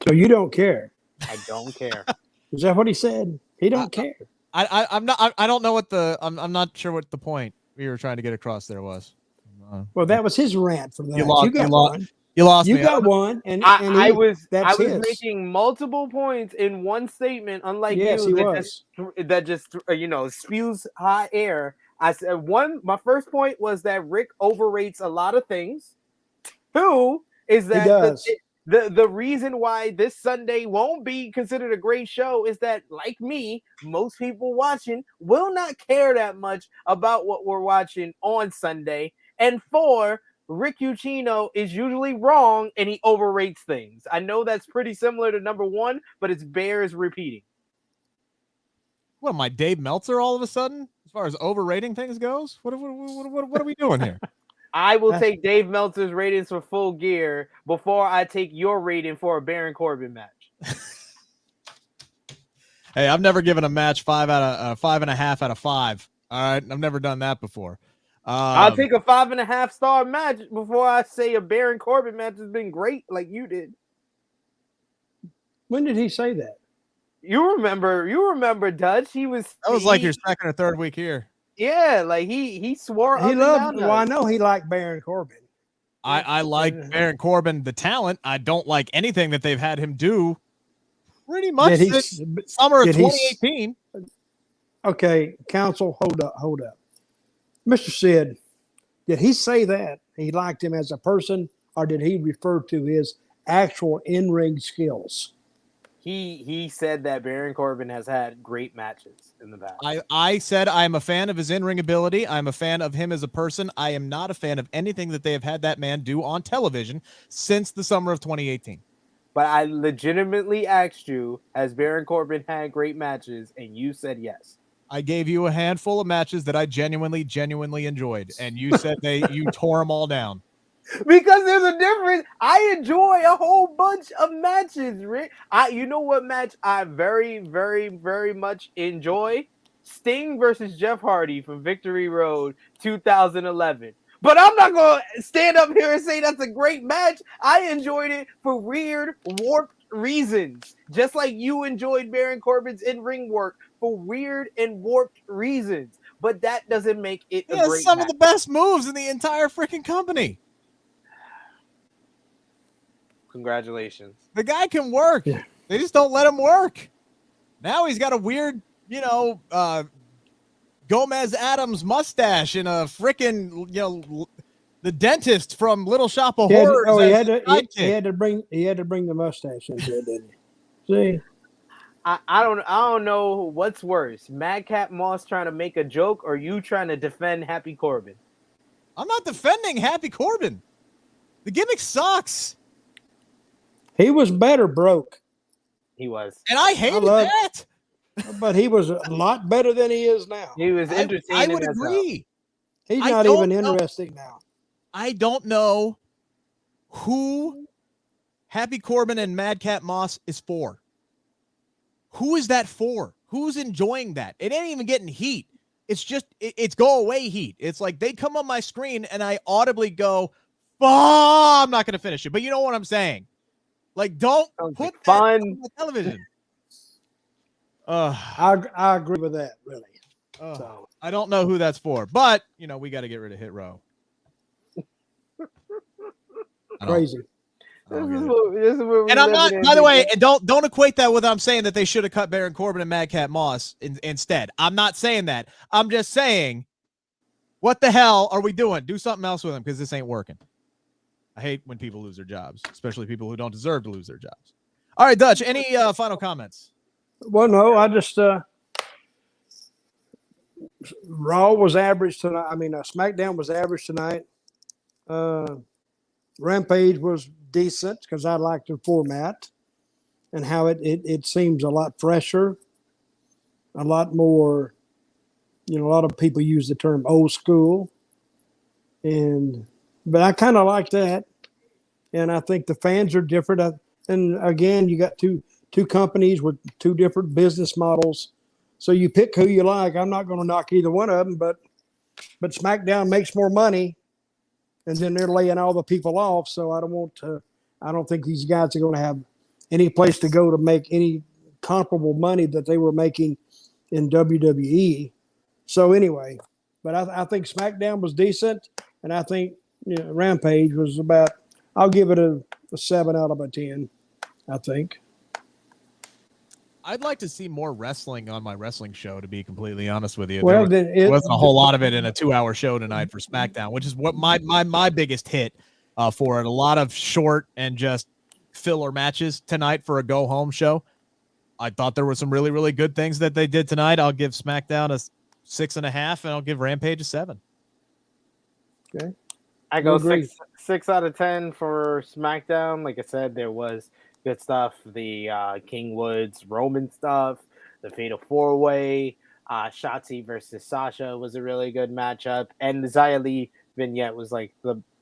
So you don't care? I don't care. Is that what he said? He don't care. I'm not. I don't know what I'm not sure what the point we were trying to get across there was. Well, that was his rant from that. You lost me. You got one, and I was making multiple points in one statement, unlike that just spews hot air. I said my first point was that Rick overrates a lot of things. Two is that the reason why this Sunday won't be considered a great show is that, like me, most people watching will not care that much about what we're watching on Sunday. And 4, Rick Ucchino is usually wrong and he overrates things. I know that's pretty similar to number 1, but it bears repeating. What am I, Dave Meltzer all of a sudden? As far as overrating things goes? What are we doing here? I will take Dave Meltzer's ratings for Full Gear before I take your rating for a Baron Corbin match. Hey, I've never given a match 5.5 out of 5. All right, I've never done that before. I'll take a 5.5 star match before I say a Baron Corbin match has been great, like you did. When did he say that? You remember, Dutch? That was like your second or third week here. Yeah, like he swore. He loved. Well, I know he liked Baron Corbin. I like Baron Corbin, the talent. I don't like anything that they've had him do. Pretty much since summer of 2018. Okay, counsel, hold up. Mr. Sid, did he say that he liked him as a person, or did he refer to his actual in-ring skills? He said that Baron Corbin has had great matches in the past. I said I'm a fan of his in-ring ability. I'm a fan of him as a person. I am not a fan of anything that they have had that man do on television since the summer of 2018. But I legitimately asked you, has Baron Corbin had great matches? And you said yes. I gave you a handful of matches that I genuinely enjoyed, and you said you tore them all down. Because there's a difference. I enjoy a whole bunch of matches, Rick. You know what match I very, very, very much enjoy? Sting versus Jeff Hardy from Victory Road 2011. But I'm not going to stand up here and say that's a great match. I enjoyed it for weird, warped reasons. Just like you enjoyed Baron Corbin's in-ring work for weird and warped reasons. But that doesn't make it a great some match. of the best moves in the entire freaking company. Congratulations. The guy can work. Yeah. They just don't let him work. Now he's got a weird, Gomez Adams mustache and a freaking, the dentist from Little Shop of Horrors. He had to bring the mustache into it, didn't he? See? I don't know what's worse. Madcap Moss trying to make a joke or you trying to defend Happy Corbin? I'm not defending Happy Corbin. The gimmick sucks. He was better broke. He was. And I hated that. But he was a lot better than he is now. He was entertaining. I would agree. He's not even interesting now. I don't know who Happy Corbin and Madcap Moss is for. Who is that for? Who's enjoying that? It ain't even getting heat. It's just, it's go away heat. It's like they come on my screen and I audibly go, oh, I'm not going to finish it. But you know what I'm saying? Like, don't put that on the television. I agree with that, really. So I don't know who that's for, but we got to get rid of Hit Row. Crazy. This is what and I'm not. By the way, and don't equate that with I'm saying that they should have cut Baron Corbin and Madcap Moss instead. I'm not saying that. I'm just saying, what the hell are we doing? Do something else with them because this ain't working. I hate when people lose their jobs, especially people who don't deserve to lose their jobs. All right, Dutch, any final comments? Well, no, I just Raw was average tonight. I mean, SmackDown was average tonight. Rampage was decent because I liked the format and how it seems a lot fresher, a lot more. A lot of people use the term old school, but I kind of like that. And I think the fans are different. And again, you got two companies with two different business models. So you pick who you like. I'm not going to knock either one of them, but SmackDown makes more money, and then they're laying all the people off. So I don't think these guys are going to have any place to go to make any comparable money that they were making in WWE. So anyway, but I think SmackDown was decent, and I think Rampage was about. I'll give it a 7 out of 10. I think. I'd like to see more wrestling on my wrestling show, to be completely honest with you. Well, there wasn't a whole lot of it in a 2-hour show tonight for SmackDown, which is what my biggest hit for it. A lot of short and just filler matches tonight for a go-home show. I thought there were some really, really good things that they did tonight. I'll give SmackDown a 6.5, and I'll give Rampage a 7. Okay. I go 6 out of 10 for SmackDown. Like I said, there was good stuff. The King Woods Roman stuff, the Fatal 4-Way, Shotzi versus Sasha was a really good matchup, and the Xia Li vignette was like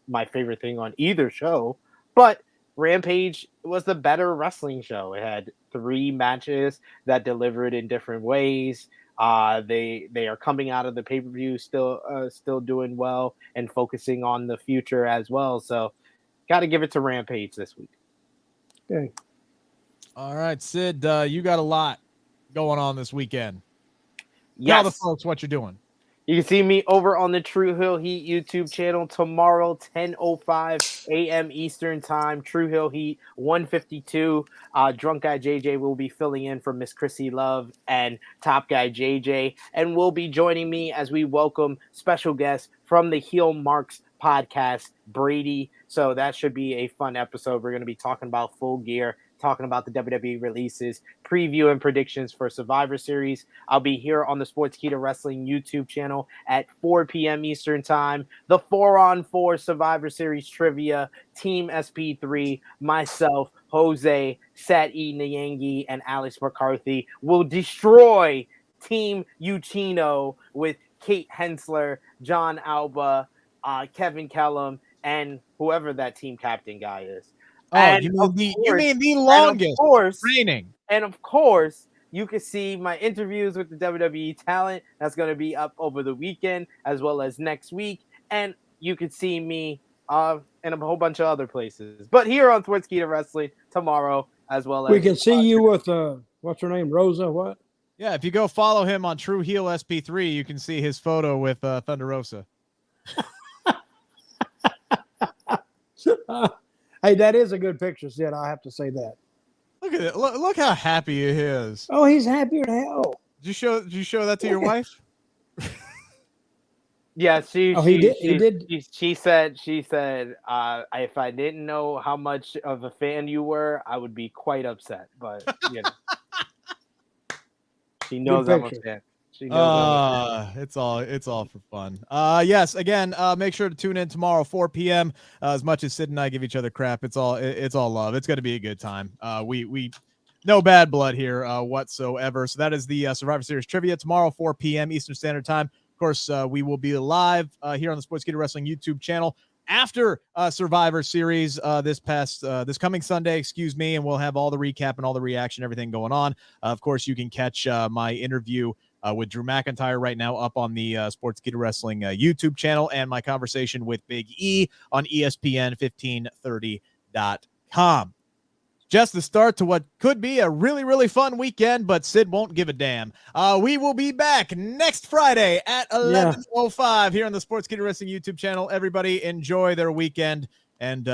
my favorite thing on either show. But Rampage was the better wrestling show. It had 3 matches that delivered in different ways. They are coming out of the pay-per-view still doing well and focusing on the future as well. So got to give it to Rampage this week. Okay. All right, Sid, you got a lot going on this weekend. Yes. Tell the folks what you're doing. You can see me over on the True Hill Heat YouTube channel tomorrow, 10:05 a.m. Eastern Time. True Hill Heat 152. Drunk Guy JJ will be filling in for Miss Chrissy Love and Top Guy JJ, and will be joining me as we welcome special guests from the Heel Marks podcast, Brady. So that should be a fun episode. We're going to be talking about Full Gear, talking about the WWE releases, preview and predictions for Survivor Series. I'll be here on the Sportskeeda Wrestling YouTube channel at 4 p.m. Eastern Time. The 4-on-4 Survivor Series trivia, Team SPIII, myself, Jose, Sat E. Nyangi, and Alex McCarthy will destroy Team Ucchino with Kate Hensler, John Alba, Kevin Kellum, and whoever that team captain guy is. Oh, and you mean the longest training. And of course, you can see my interviews with the WWE talent. That's going to be up over the weekend as well as next week. And you can see me in a whole bunch of other places. But here on Sportskeeda Wrestling tomorrow as well as... We can see you with, what's her name, Rosa, what? Yeah, if you go follow him on True Heel SP3, you can see his photo with Thunder Rosa. Hey, that is a good picture, Sid. I have to say that. Look at it. Look how happy he is. Oh, he's happier than hell. Did you show that to your wife? Yeah, she did. She said, if I didn't know how much of a fan you were, I would be quite upset. But you know, she knows I'm a fan. She knows it's all for fun. Yes, again, make sure to tune in tomorrow 4 p.m. As much as Sid and I give each other crap, it's all love. It's going to be a good time. We no bad blood here whatsoever. So that is the Survivor Series trivia tomorrow 4 p.m. Eastern Standard Time. Of course, we will be live here on the Sportskeeda Wrestling YouTube channel after Survivor Series this coming Sunday, and we'll have all the recap and all the reaction, everything going on. Of course, you can catch my interview with Drew McIntyre right now up on the Sportskeeda Wrestling YouTube channel, and my conversation with Big E on ESPN1530.com. Just the start to what could be a really, really fun weekend, but Sid won't give a damn. We will be back next Friday at 11:05 here on the Sportskeeda Wrestling YouTube channel. Everybody enjoy their weekend, and